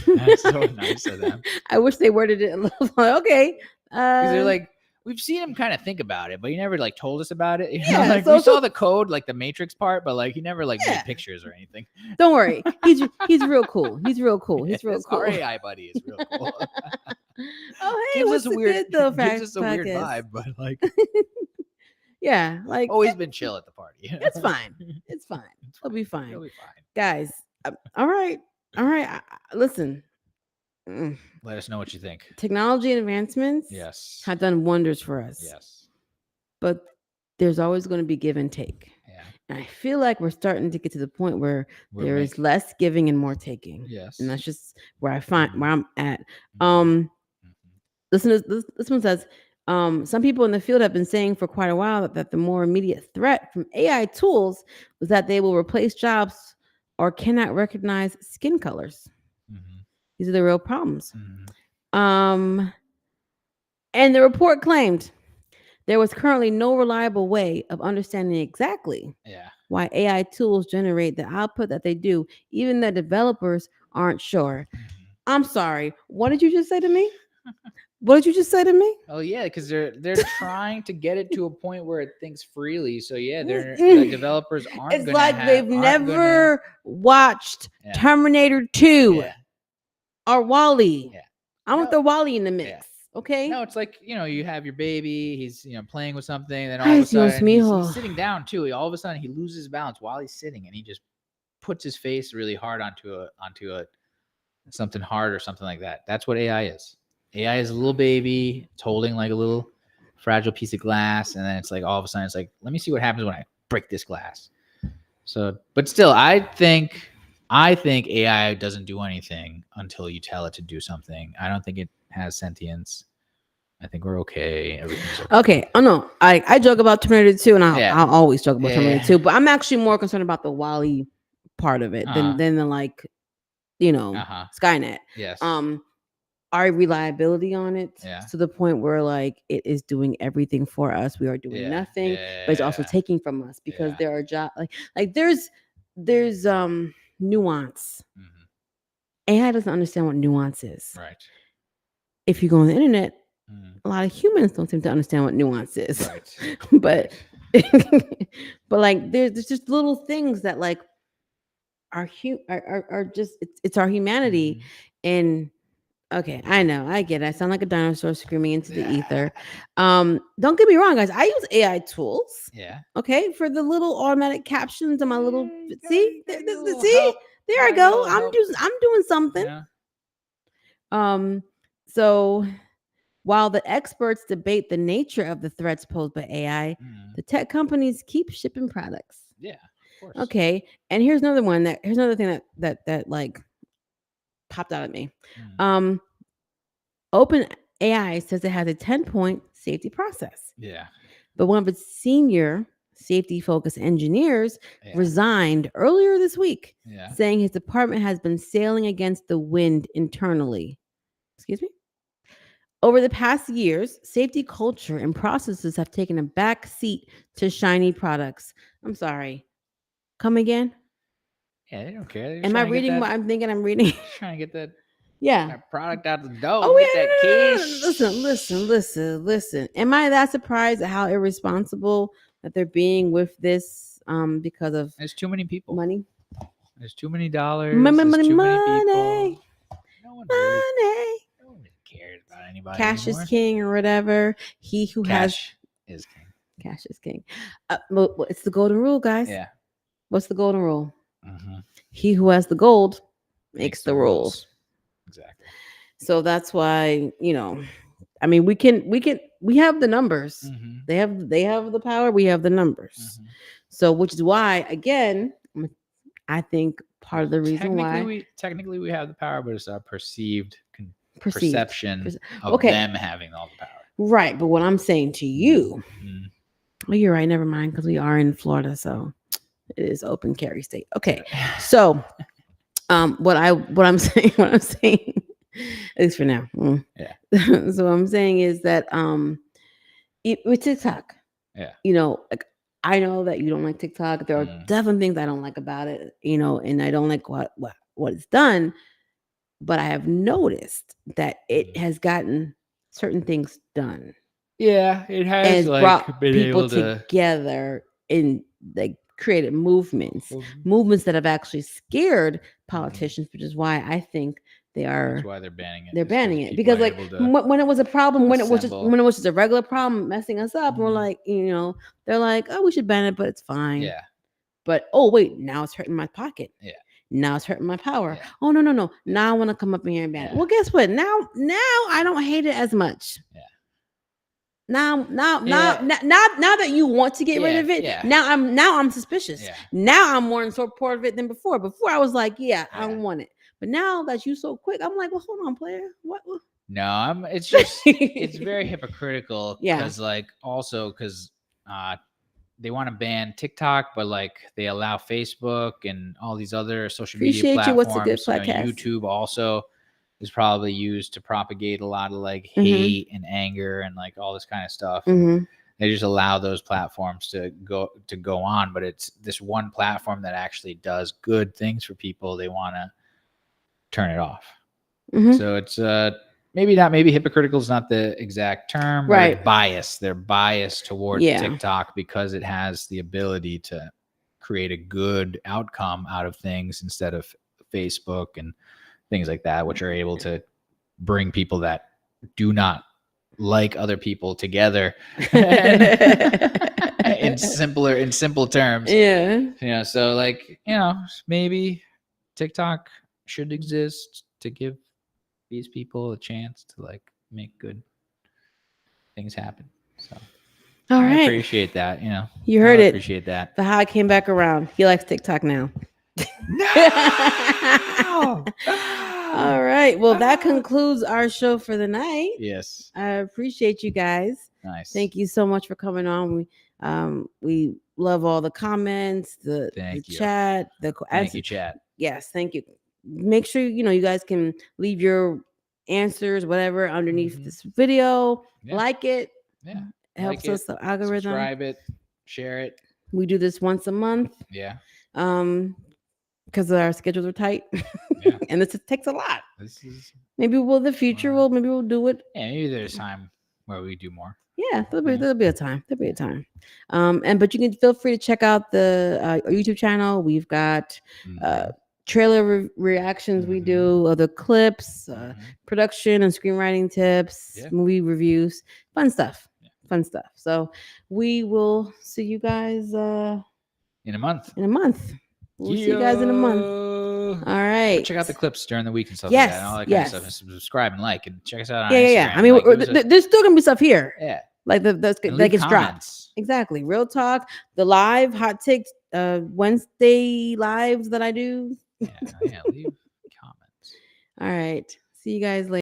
yet. That's so nice of them. I wish they worded it a little okay. Because they're like, we've seen him kind of think about it, but he never like told us about it. You know, Yeah, like so- we saw the code, like the Matrix part, but like he never like Yeah. made pictures or anything. Don't worry, he's real cool. He's real cool. He's real His cool. RAI buddy is real cool. Oh hey, Gives what's us a the weird, good though? gives us a weird podcast? vibe, but like Yeah, like always been chill at the party. You know? it's fine. It's fine. It's It'll be It'll fine, be fine. guys. All right, all right. Listen, Let us know what you think. technology and advancements Yes. have done wonders for us. Yes. But there's always going to be give and take. Yeah. And I feel like we're starting to get to the point where We're there is making- less giving and more taking. Yes. And that's just where I find where I'm at. Mhm. Listen to this one says, some people in the field have been saying for quite a while that the more immediate threat from AI tools was that they will replace jobs or cannot recognize skin colors. Mhm. These are the real problems. Mhm. And the report claimed there was currently no reliable way of understanding exactly Yeah. why AI tools generate the output that they do. Even the developers aren't sure. Mhm. I'm sorry. What did you just say to me? What did you just say to me? Oh yeah, because they're trying to get it to a point where it thinks freely. So yeah, they're Mm. the developers aren't. It's gonna like have, they've aren't never watched Yeah. Terminator 2 Yeah. or Wall-E. Yeah. I want No. the Wall-E in the mix. Yeah. Okay. No, it's like, you have your baby, he's playing with something, then all Ay, of a Dios sudden he's mío. sitting down too. All of a sudden he loses balance while he's sitting, and he just puts his face really hard onto a something hard or something like that. That's what AI is. AI is a little baby. It's holding like a little fragile piece of glass, and then it's like all of a sudden it's like, let me see what happens when I break this glass. So, but still, I think AI doesn't do anything until you tell it to do something. I don't think it has sentience. I think we're okay. Everything's okay. Okay. Oh no. I joke about Terminator 2 and Yeah. I'll always joke about Yeah. Terminator 2, but I'm actually more concerned about the Wall-E part of it Uh-huh. than the like, Uh-huh. Skynet. Yes. Our reliability on it Yeah. to the point where like it is doing everything for us. We are doing Yeah. nothing, but it's also Yeah. taking from us because Yeah. there are jobs like there's nuance. Mhm. AI doesn't understand what nuance is. Right. If you go on the internet, Mhm. a lot of humans don't seem to understand what nuance is. Right. But but like there's just little things that like are just it's our humanity. Mhm. And okay, I know, I get it. I sound like a dinosaur screaming into the Yeah. ether. Don't get me wrong, guys. I use AI tools, Yeah. okay, for the little automatic captions and my little Yeah, you see, gotta get a there, little see, help. there I Gotta get a go. little help. I'm doing something. Yeah. So while the experts debate the nature of the threats posed by AI, Mhm. the tech companies keep shipping products. Yeah. Of course. Okay, and here's another thing that like popped out at me. Mhm. Open AI says it has a 10-point safety process, Yeah. but one of its senior safety focused engineers Yeah. resigned earlier this week, Yeah. saying his department has been sailing against the wind internally. Excuse me? Over the past years, safety culture and processes have taken a back seat to shiny products. I'm sorry. Come again? Yeah. They don't care. They're just Am I trying to get reading that- what I'm thinking I'm reading? just trying to get that Yeah. product out the door. Oh, Get yeah. that No. cash. Listen. Am I that surprised at how irresponsible that they're being with this because of There's too many people. money? There's too many dollars. Money, There's money, too many money. people. No one really, Money. no one really cares about anybody Cash anymore. is king or whatever. He who has Cash is king. cash is king. It's the golden rule, guys. Yeah. What's the golden rule? Mhm. He who has the gold makes the rules. Exactly. So that's why, I mean, we have the numbers. Mhm. They have the power, we have the numbers. Mhm. So which is why, again, I think part of the reason why Technically we have the power, but it's our perceived perceived. perception Perce- of okay. them having all the power. Right. But what I'm saying to you, Mhm. well, you're right, never mind, because we are in Florida, so it is open carry state. Okay. So what I'm saying, at least for now. Yeah. So what I'm saying is that with TikTok, Yeah. like I know that you don't like TikTok. There are definitely things I don't like about it, and I don't like what it's done. But I have noticed that it has gotten certain things done. Yeah, it And has it's brought like been people able to. together in like created movements Mhm. that have actually scared Mhm. politicians, which is why I think That's why they're banning it. they're is 'cause banning it people because are like able to when it was a problem, assemble. when it was just a regular problem messing us up, and we're Mhm. like, they're like, oh, we should ban it, but it's fine. Yeah, But oh wait, now it's hurting my pocket. yeah, Now it's hurting my power. yeah, Oh no. Now I want to come up in here and ban it. yeah, Well, guess what? Now I don't hate it as much. yeah, Now yeah, that you want to get rid yeah, of it, yeah, now I'm suspicious. yeah, Now I'm more in support of it than before. Before I was like, yeah, I yeah. don't want it. But now that you so quick, I'm like, well, hold on, player. What? No, it's just it's very hypocritical Yeah. because because they want to ban TikTok, but like they allow Facebook and all these other social media Appreciate you. What's a good platforms. podcast? YouTube also is probably used to propagate a lot of like Mhm. hate and anger and like all this kind of stuff. Mhm. They just allow those platforms to go on, but it's this one platform that actually does good things for people. They want to turn it off. Mhm. So it's maybe hypocritical is not the exact term, but Right. it's biased. They're biased towards Yeah. TikTok because it has the ability to create a good outcome out of things instead of Facebook and things like that, which are able to bring people that do not like other people together in simple terms. Yeah. So like, maybe TikTok should exist to give these people a chance to like make good things happen. So All I right. appreciate that. You heard I it. appreciate that. Fahad came back around. He likes TikTok now. No. All right. Well, that concludes our show for the night. Yes. I appreciate you guys. Nice. Thank you so much for coming on. We love all the comments, the chat, Thank you, chat. Yes, thank you. Make sure you guys can leave your answers, whatever, underneath this video. Yeah. Like it. Yeah. It helps us the algorithm. Subscribe it. Share it. We do this once a month. Yeah. Because our schedules are tight. Yeah. And this takes a lot. This is maybe the future maybe we'll do it. Yeah, maybe there's time where we do more. Yeah, there'll be a time. There'll be a time. But you can feel free to check out the YouTube channel. We've got trailer reactions. We do other clips, production and screenwriting tips, movie reviews, fun stuff. So we will see you guys in a month. We'll see you guys in a month. All right. But check out the clips during the week and stuff like that, and all that kind of stuff. And subscribe and like, and check us out on Instagram. Yeah. I mean, there's still gonna be stuff here. Yeah. Like that gets dropped. Exactly. Real talk. The live hot takes Wednesday lives that I do. Yeah. Leave comments. All right. See you guys later.